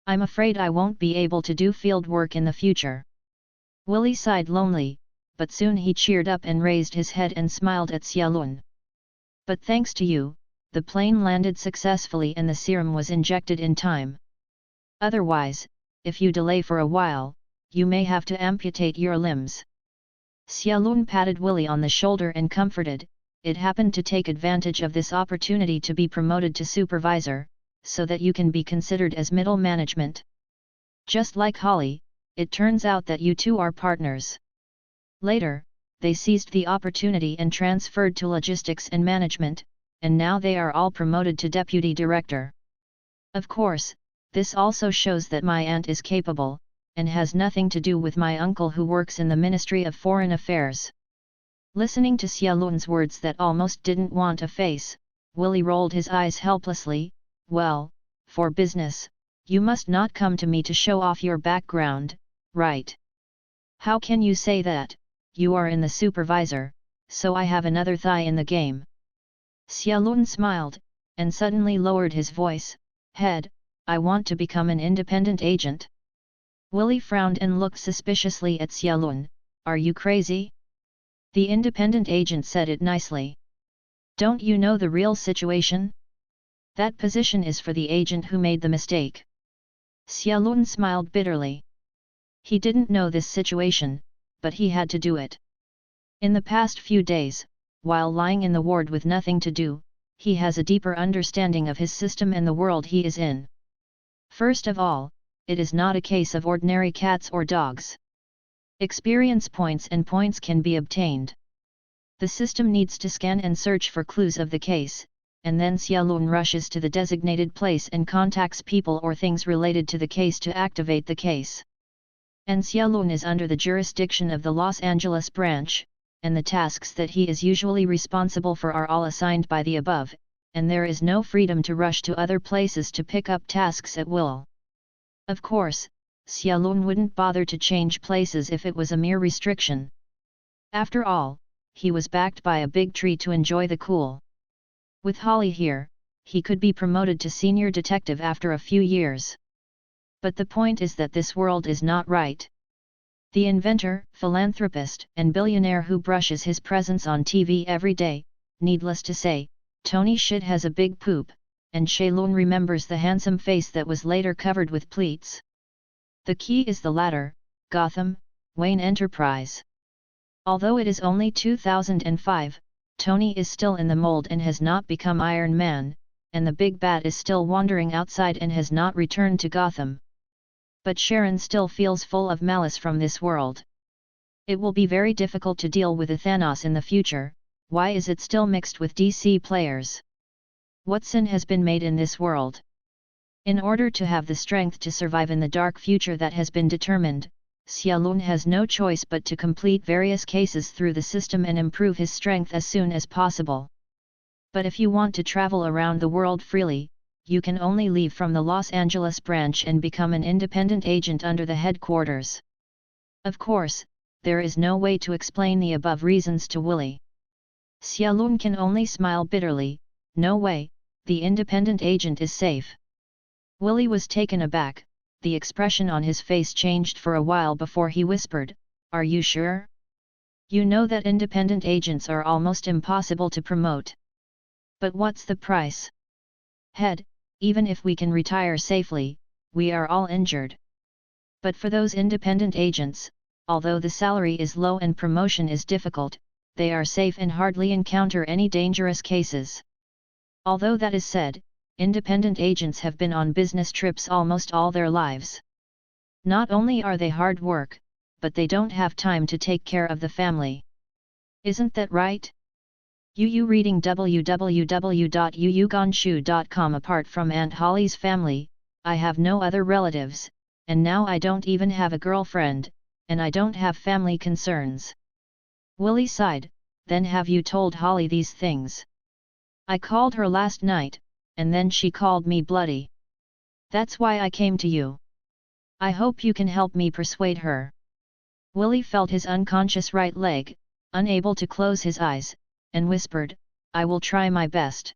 I'm afraid I won't be able to do field work in the future. Willie sighed lonely, but soon he cheered up and raised his head and smiled at Xiaolun. But thanks to you, the plane landed successfully and the serum was injected in time. Otherwise, if you delay for a while, you may have to amputate your limbs. Xiaolun patted Willie on the shoulder and comforted, it happened to take advantage of this opportunity to be promoted to supervisor, so that you can be considered as middle management. Just like Holly, it turns out that you two are partners. Later, they seized the opportunity and transferred to logistics and management, and now they are all promoted to deputy director. Of course, this also shows that my aunt is capable, and has nothing to do with my uncle who works in the Ministry of Foreign Affairs. Listening to Xiaolun's words that almost didn't want a face, Willie rolled his eyes helplessly. Well, for business, you must not come to me to show off your background, right? How can you say that? You are in the supervisor, so I have another thigh in the game. Xiaolun smiled, and suddenly lowered his voice. Head, I want to become an independent agent. Willie frowned and looked suspiciously at Xiaolun. Are you crazy? The independent agent said it nicely. Don't you know the real situation? That position is for the agent who made the mistake. Xiaolun smiled bitterly. He didn't know this situation, but he had to do it. In the past few days, while lying in the ward with nothing to do, he has a deeper understanding of his system and the world he is in. First of all, it is not a case of ordinary cats or dogs. Experience points and points can be obtained. The system needs to scan and search for clues of the case, and then Xiaolun rushes to the designated place and contacts people or things related to the case to activate the case. And Xiaolun is under the jurisdiction of the Los Angeles branch, and the tasks that he is usually responsible for are all assigned by the above, and there is no freedom to rush to other places to pick up tasks at will. Of course, Xiaolun wouldn't bother to change places if it was a mere restriction. After all, he was backed by a big tree to enjoy the cool. With Holly here, he could be promoted to senior detective after a few years. But the point is that this world is not right. The inventor, philanthropist, and billionaire who brushes his presence on TV every day, needless to say, Tony Shit has a big poop, and Xiaolun remembers the handsome face that was later covered with pleats. The key is the latter, Gotham, Wayne Enterprise. Although it is only 2005, Tony is still in the mold and has not become Iron Man, and the Big Bat is still wandering outside and has not returned to Gotham. But Sharon still feels full of malice from this world. It will be very difficult to deal with a Thanos in the future. Why is it still mixed with DC players? What sin has been made in this world? In order to have the strength to survive in the dark future that has been determined, Xiaolun has no choice but to complete various cases through the system and improve his strength as soon as possible. But if you want to travel around the world freely, you can only leave from the Los Angeles branch and become an independent agent under the headquarters. Of course, there is no way to explain the above reasons to Willie. Xiaolun can only smile bitterly. No way, the independent agent is safe. Willie was taken aback. The expression on his face changed for a while before he whispered, "Are you sure? You know that independent agents are almost impossible to promote. But what's the price? Head, even if we can retire safely, we are all injured. But for those independent agents, although the salary is low and promotion is difficult, they are safe and hardly encounter any dangerous cases. Although that is said, independent agents have been on business trips almost all their lives. Not only are they hard work, but they don't have time to take care of the family. Isn't that right?" UU reading www.uuganshu.com. Apart from Aunt Holly's family, I have no other relatives, and now I don't even have a girlfriend, and I don't have family concerns. Willie sighed. Then have you told Holly these things? I called her last night, and then she called me bloody. That's why I came to you. I hope you can help me persuade her. Willie felt his unconscious right leg, unable to close his eyes, and whispered, "I will try my best."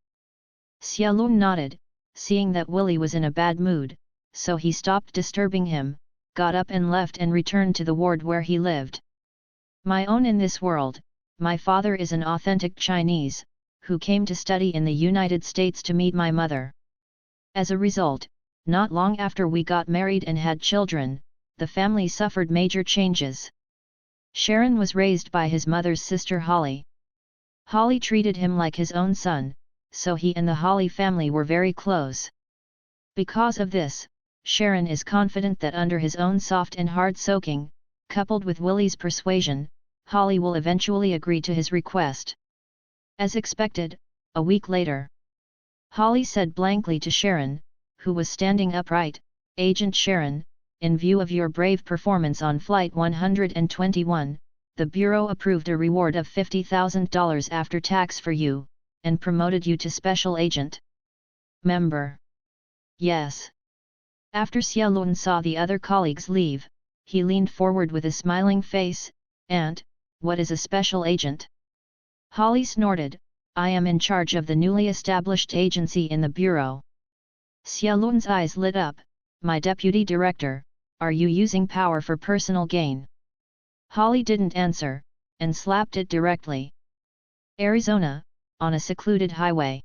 Xiaolun nodded, seeing that Willie was in a bad mood, so he stopped disturbing him, got up and left and returned to the ward where he lived. My own in this world, my father is an authentic Chinese, who came to study in the United States to meet my mother. As a result, not long after we got married and had children, the family suffered major changes. Sharon was raised by his mother's sister Holly. Holly treated him like his own son, so he and the Holly family were very close. Because of this, Sharon is confident that under his own soft and hard soaking, coupled with Willie's persuasion, Holly will eventually agree to his request. As expected, a week later, Holly said blankly to Sharon, who was standing upright, "Agent Sharon, in view of your brave performance on Flight 121, the Bureau approved a reward of $50,000 after tax for you, and promoted you to Special Agent. Member." "Yes." After Xiaolun saw the other colleagues leave, he leaned forward with a smiling face, "And, what is a Special Agent?" Holly snorted, I am in charge of the newly established agency in the bureau. Xia Lun's eyes lit up. My deputy director, are you using power for personal gain? Holly didn't answer, and slapped it directly. Arizona, on a secluded highway.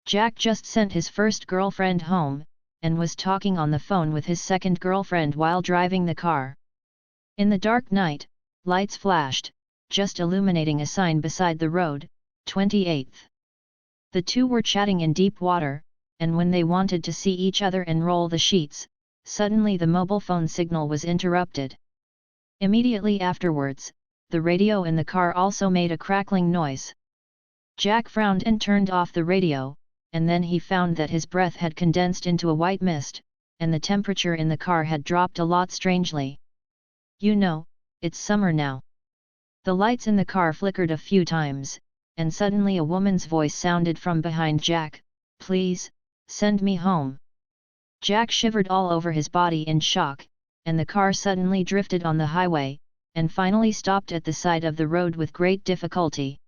Jack just sent his first girlfriend home, and was talking on the phone with his second girlfriend while driving the car. In the dark night, lights flashed, just illuminating a sign beside the road, 28th. The two were chatting in deep water, and when they wanted to see each other and roll the sheets, suddenly the mobile phone signal was interrupted. Immediately afterwards, the radio in the car also made a crackling noise. Jack frowned and turned off the radio, and then he found that his breath had condensed into a white mist, and the temperature in the car had dropped a lot strangely. You know, it's summer now. The lights in the car flickered a few times, and suddenly a woman's voice sounded from behind Jack, please, send me home. Jack shivered all over his body in shock, and the car suddenly drifted on the highway, and finally stopped at the side of the road with great difficulty.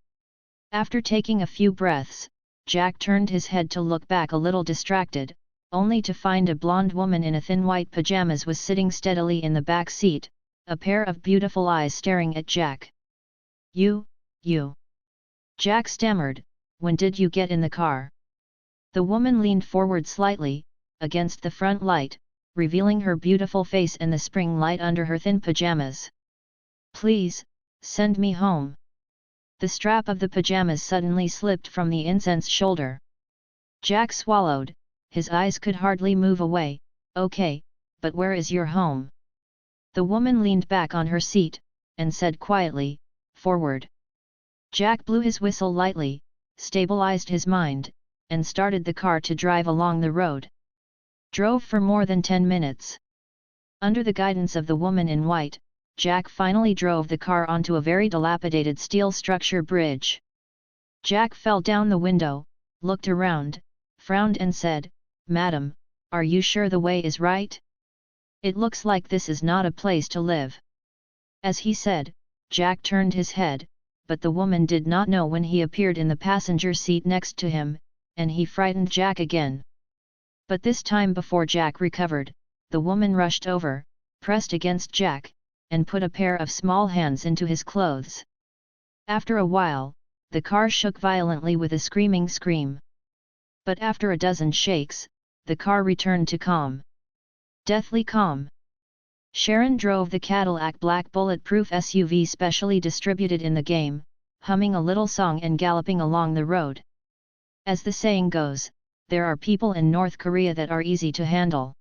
After taking a few breaths, Jack turned his head to look back a little distracted, only to find a blonde woman in a thin white pajamas was sitting steadily in the back seat, a pair of beautiful eyes staring at Jack. You. Jack stammered, when did you get in the car? The woman leaned forward slightly, against the front light, revealing her beautiful face and the spring light under her thin pajamas. Please, send me home. The strap of the pajamas suddenly slipped from the incense shoulder. Jack swallowed, his eyes could hardly move away. Okay, but where is your home? The woman leaned back on her seat, and said quietly, forward. Jack blew his whistle lightly, stabilized his mind, and started the car to drive along the road. Drove for more than 10 minutes. Under the guidance of the woman in white, Jack finally drove the car onto a very dilapidated steel structure bridge. Jack fell down the window, looked around, frowned and said, Madam, are you sure the way is right? It looks like this is not a place to live. As he said, Jack turned his head, but the woman did not know when he appeared in the passenger seat next to him, and he frightened Jack again. But this time before Jack recovered, the woman rushed over, pressed against Jack, and put a pair of small hands into his clothes. After a while, the car shook violently with a screaming scream. But after a dozen shakes, the car returned to calm. Deathly calm. Sharon drove the Cadillac black bulletproof SUV specially distributed in the game, humming a little song and galloping along the road. As the saying goes, there are people in North Korea that are easy to handle.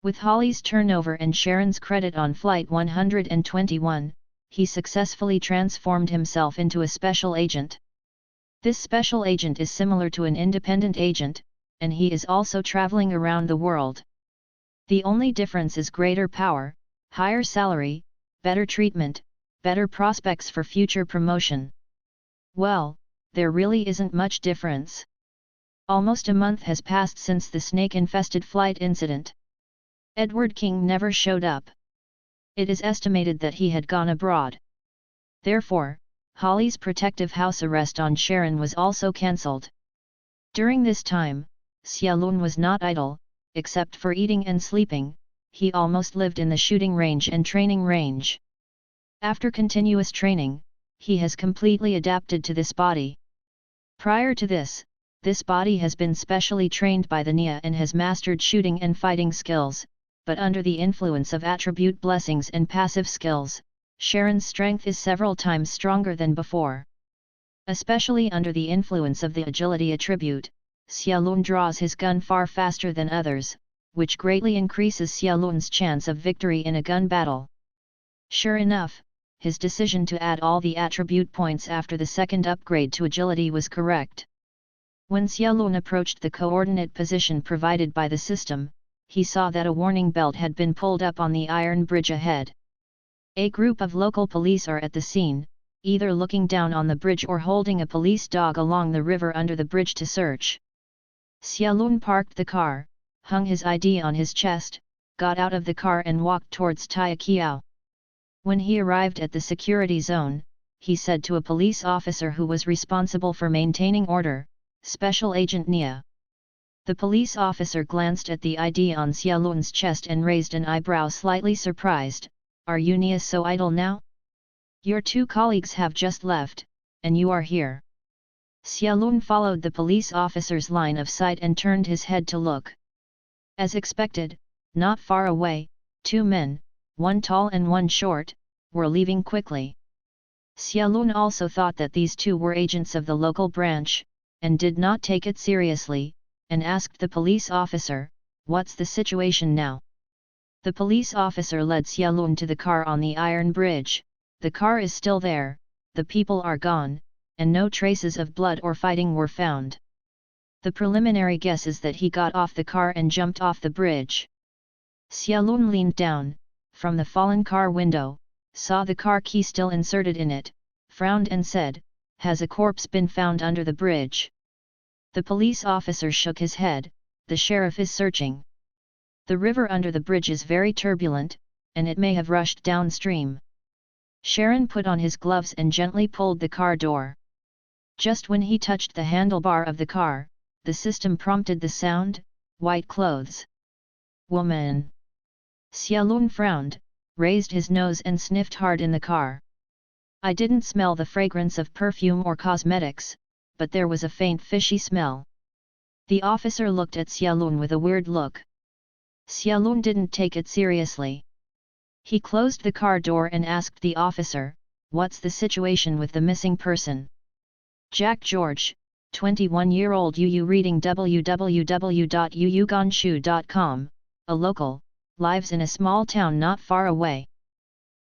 With Holly's turnover and Sharon's credit on Flight 121, he successfully transformed himself into a special agent. This special agent is similar to an independent agent, and he is also traveling around the world. The only difference is greater power, higher salary, better treatment, better prospects for future promotion. Well, there really isn't much difference. Almost a month has passed since the snake-infested flight incident. Edward King never showed up. It is estimated that he had gone abroad. Therefore, Holly's protective house arrest on Sharon was also cancelled. During this time, Xia Lun was not idle, except for eating and sleeping. He almost lived in the shooting range and training range. After continuous training, he has completely adapted to this body. Prior to this body has been specially trained by the Nia and has mastered shooting and fighting skills, but under the influence of attribute blessings and passive skills, Sharon's strength is several times stronger than before. Especially under the influence of the agility attribute, Xia Lun draws his gun far faster than others, which greatly increases Xia Lun's chance of victory in a gun battle. Sure enough, his decision to add all the attribute points after the second upgrade to agility was correct. When Xia Lun approached the coordinate position provided by the system, he saw that a warning belt had been pulled up on the iron bridge ahead. A group of local police are at the scene, either looking down on the bridge or holding a police dog along the river under the bridge to search. Xia Lun parked the car, hung his ID on his chest, got out of the car and walked towards Tai Kiao. When he arrived at the security zone, he said to a police officer who was responsible for maintaining order, Special Agent Nia. The police officer glanced at the ID on Xiaolun's chest and raised an eyebrow, slightly surprised. Are you Nia so idle now? Your two colleagues have just left, and you are here. Xiaolun followed the police officer's line of sight and turned his head to look. As expected, not far away, two men, one tall and one short, were leaving quickly. Xiaolun also thought that these two were agents of the local branch, and did not take it seriously, and asked the police officer, "What's the situation now?" The police officer led Xiaolun to the car on the iron bridge. The car is still there, the people are gone, and no traces of blood or fighting were found. The preliminary guess is that he got off the car and jumped off the bridge. Xiaolun leaned down, from the fallen car window, saw the car key still inserted in it, frowned and said, "Has a corpse been found under the bridge?" The police officer shook his head. "The sheriff is searching. The river under the bridge is very turbulent, and it may have rushed downstream." Sharon put on his gloves and gently pulled the car door. Just when he touched the handlebar of the car, the system prompted the sound, "White clothes." "Woman." Xiaolun frowned, raised his nose and sniffed hard in the car. "I didn't smell the fragrance of perfume or cosmetics, but there was a faint fishy smell." The officer looked at Xiaolun with a weird look. Xiaolun didn't take it seriously. He closed the car door and asked the officer, "What's the situation with the missing person?" Jack George, 21-year-old UU, reading www.uuganshu.com, a local, lives in a small town not far away.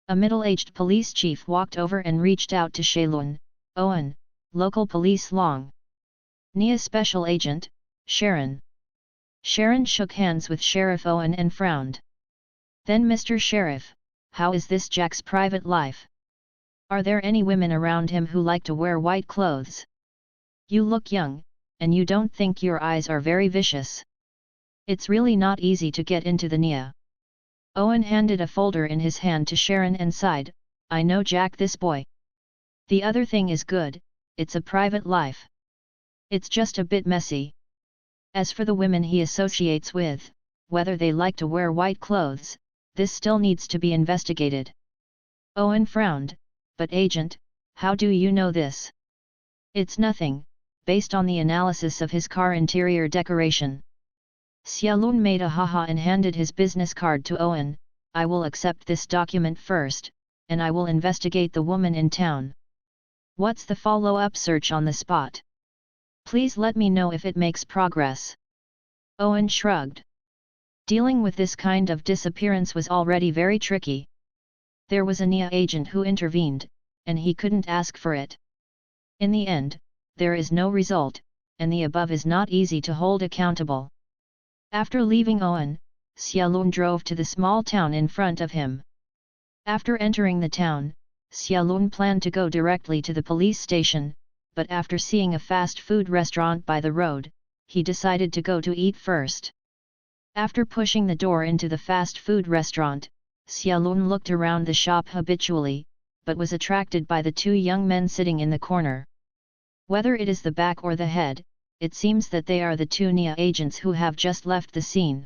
A middle-aged police chief walked over and reached out to Shailun. "Owen, local police Long. Nia Special Agent, Sharon." Sharon shook hands with Sheriff Owen and frowned. "Then Mr. Sheriff, how is this Jack's private life? Are there any women around him who like to wear white clothes? You look young, and you don't think your eyes are very vicious. It's really not easy to get into the Nia." Owen handed a folder in his hand to Sharon and sighed, "I know Jack, this boy. The other thing is good, it's a private life. It's just a bit messy. As for the women he associates with, whether they like to wear white clothes, this still needs to be investigated." Owen frowned, "But agent, how do you know this?" "It's nothing, based on the analysis of his car interior decoration." Xiaolun made a haha and handed his business card to Owen. "I will accept this document first, and I will investigate the woman in town. What's the follow-up search on the spot? Please let me know if it makes progress." Owen shrugged. Dealing with this kind of disappearance was already very tricky. There was a Nia agent who intervened, and he couldn't ask for it. In the end, there is no result, and the above is not easy to hold accountable. After leaving Owen, Xiaolun drove to the small town in front of him. After entering the town, Xiaolun planned to go directly to the police station, but after seeing a fast food restaurant by the road, he decided to go to eat first. After pushing the door into the fast food restaurant, Xiaolun looked around the shop habitually, but was attracted by the two young men sitting in the corner. Whether it is the back or the head, it seems that they are the two Nia agents who have just left the scene.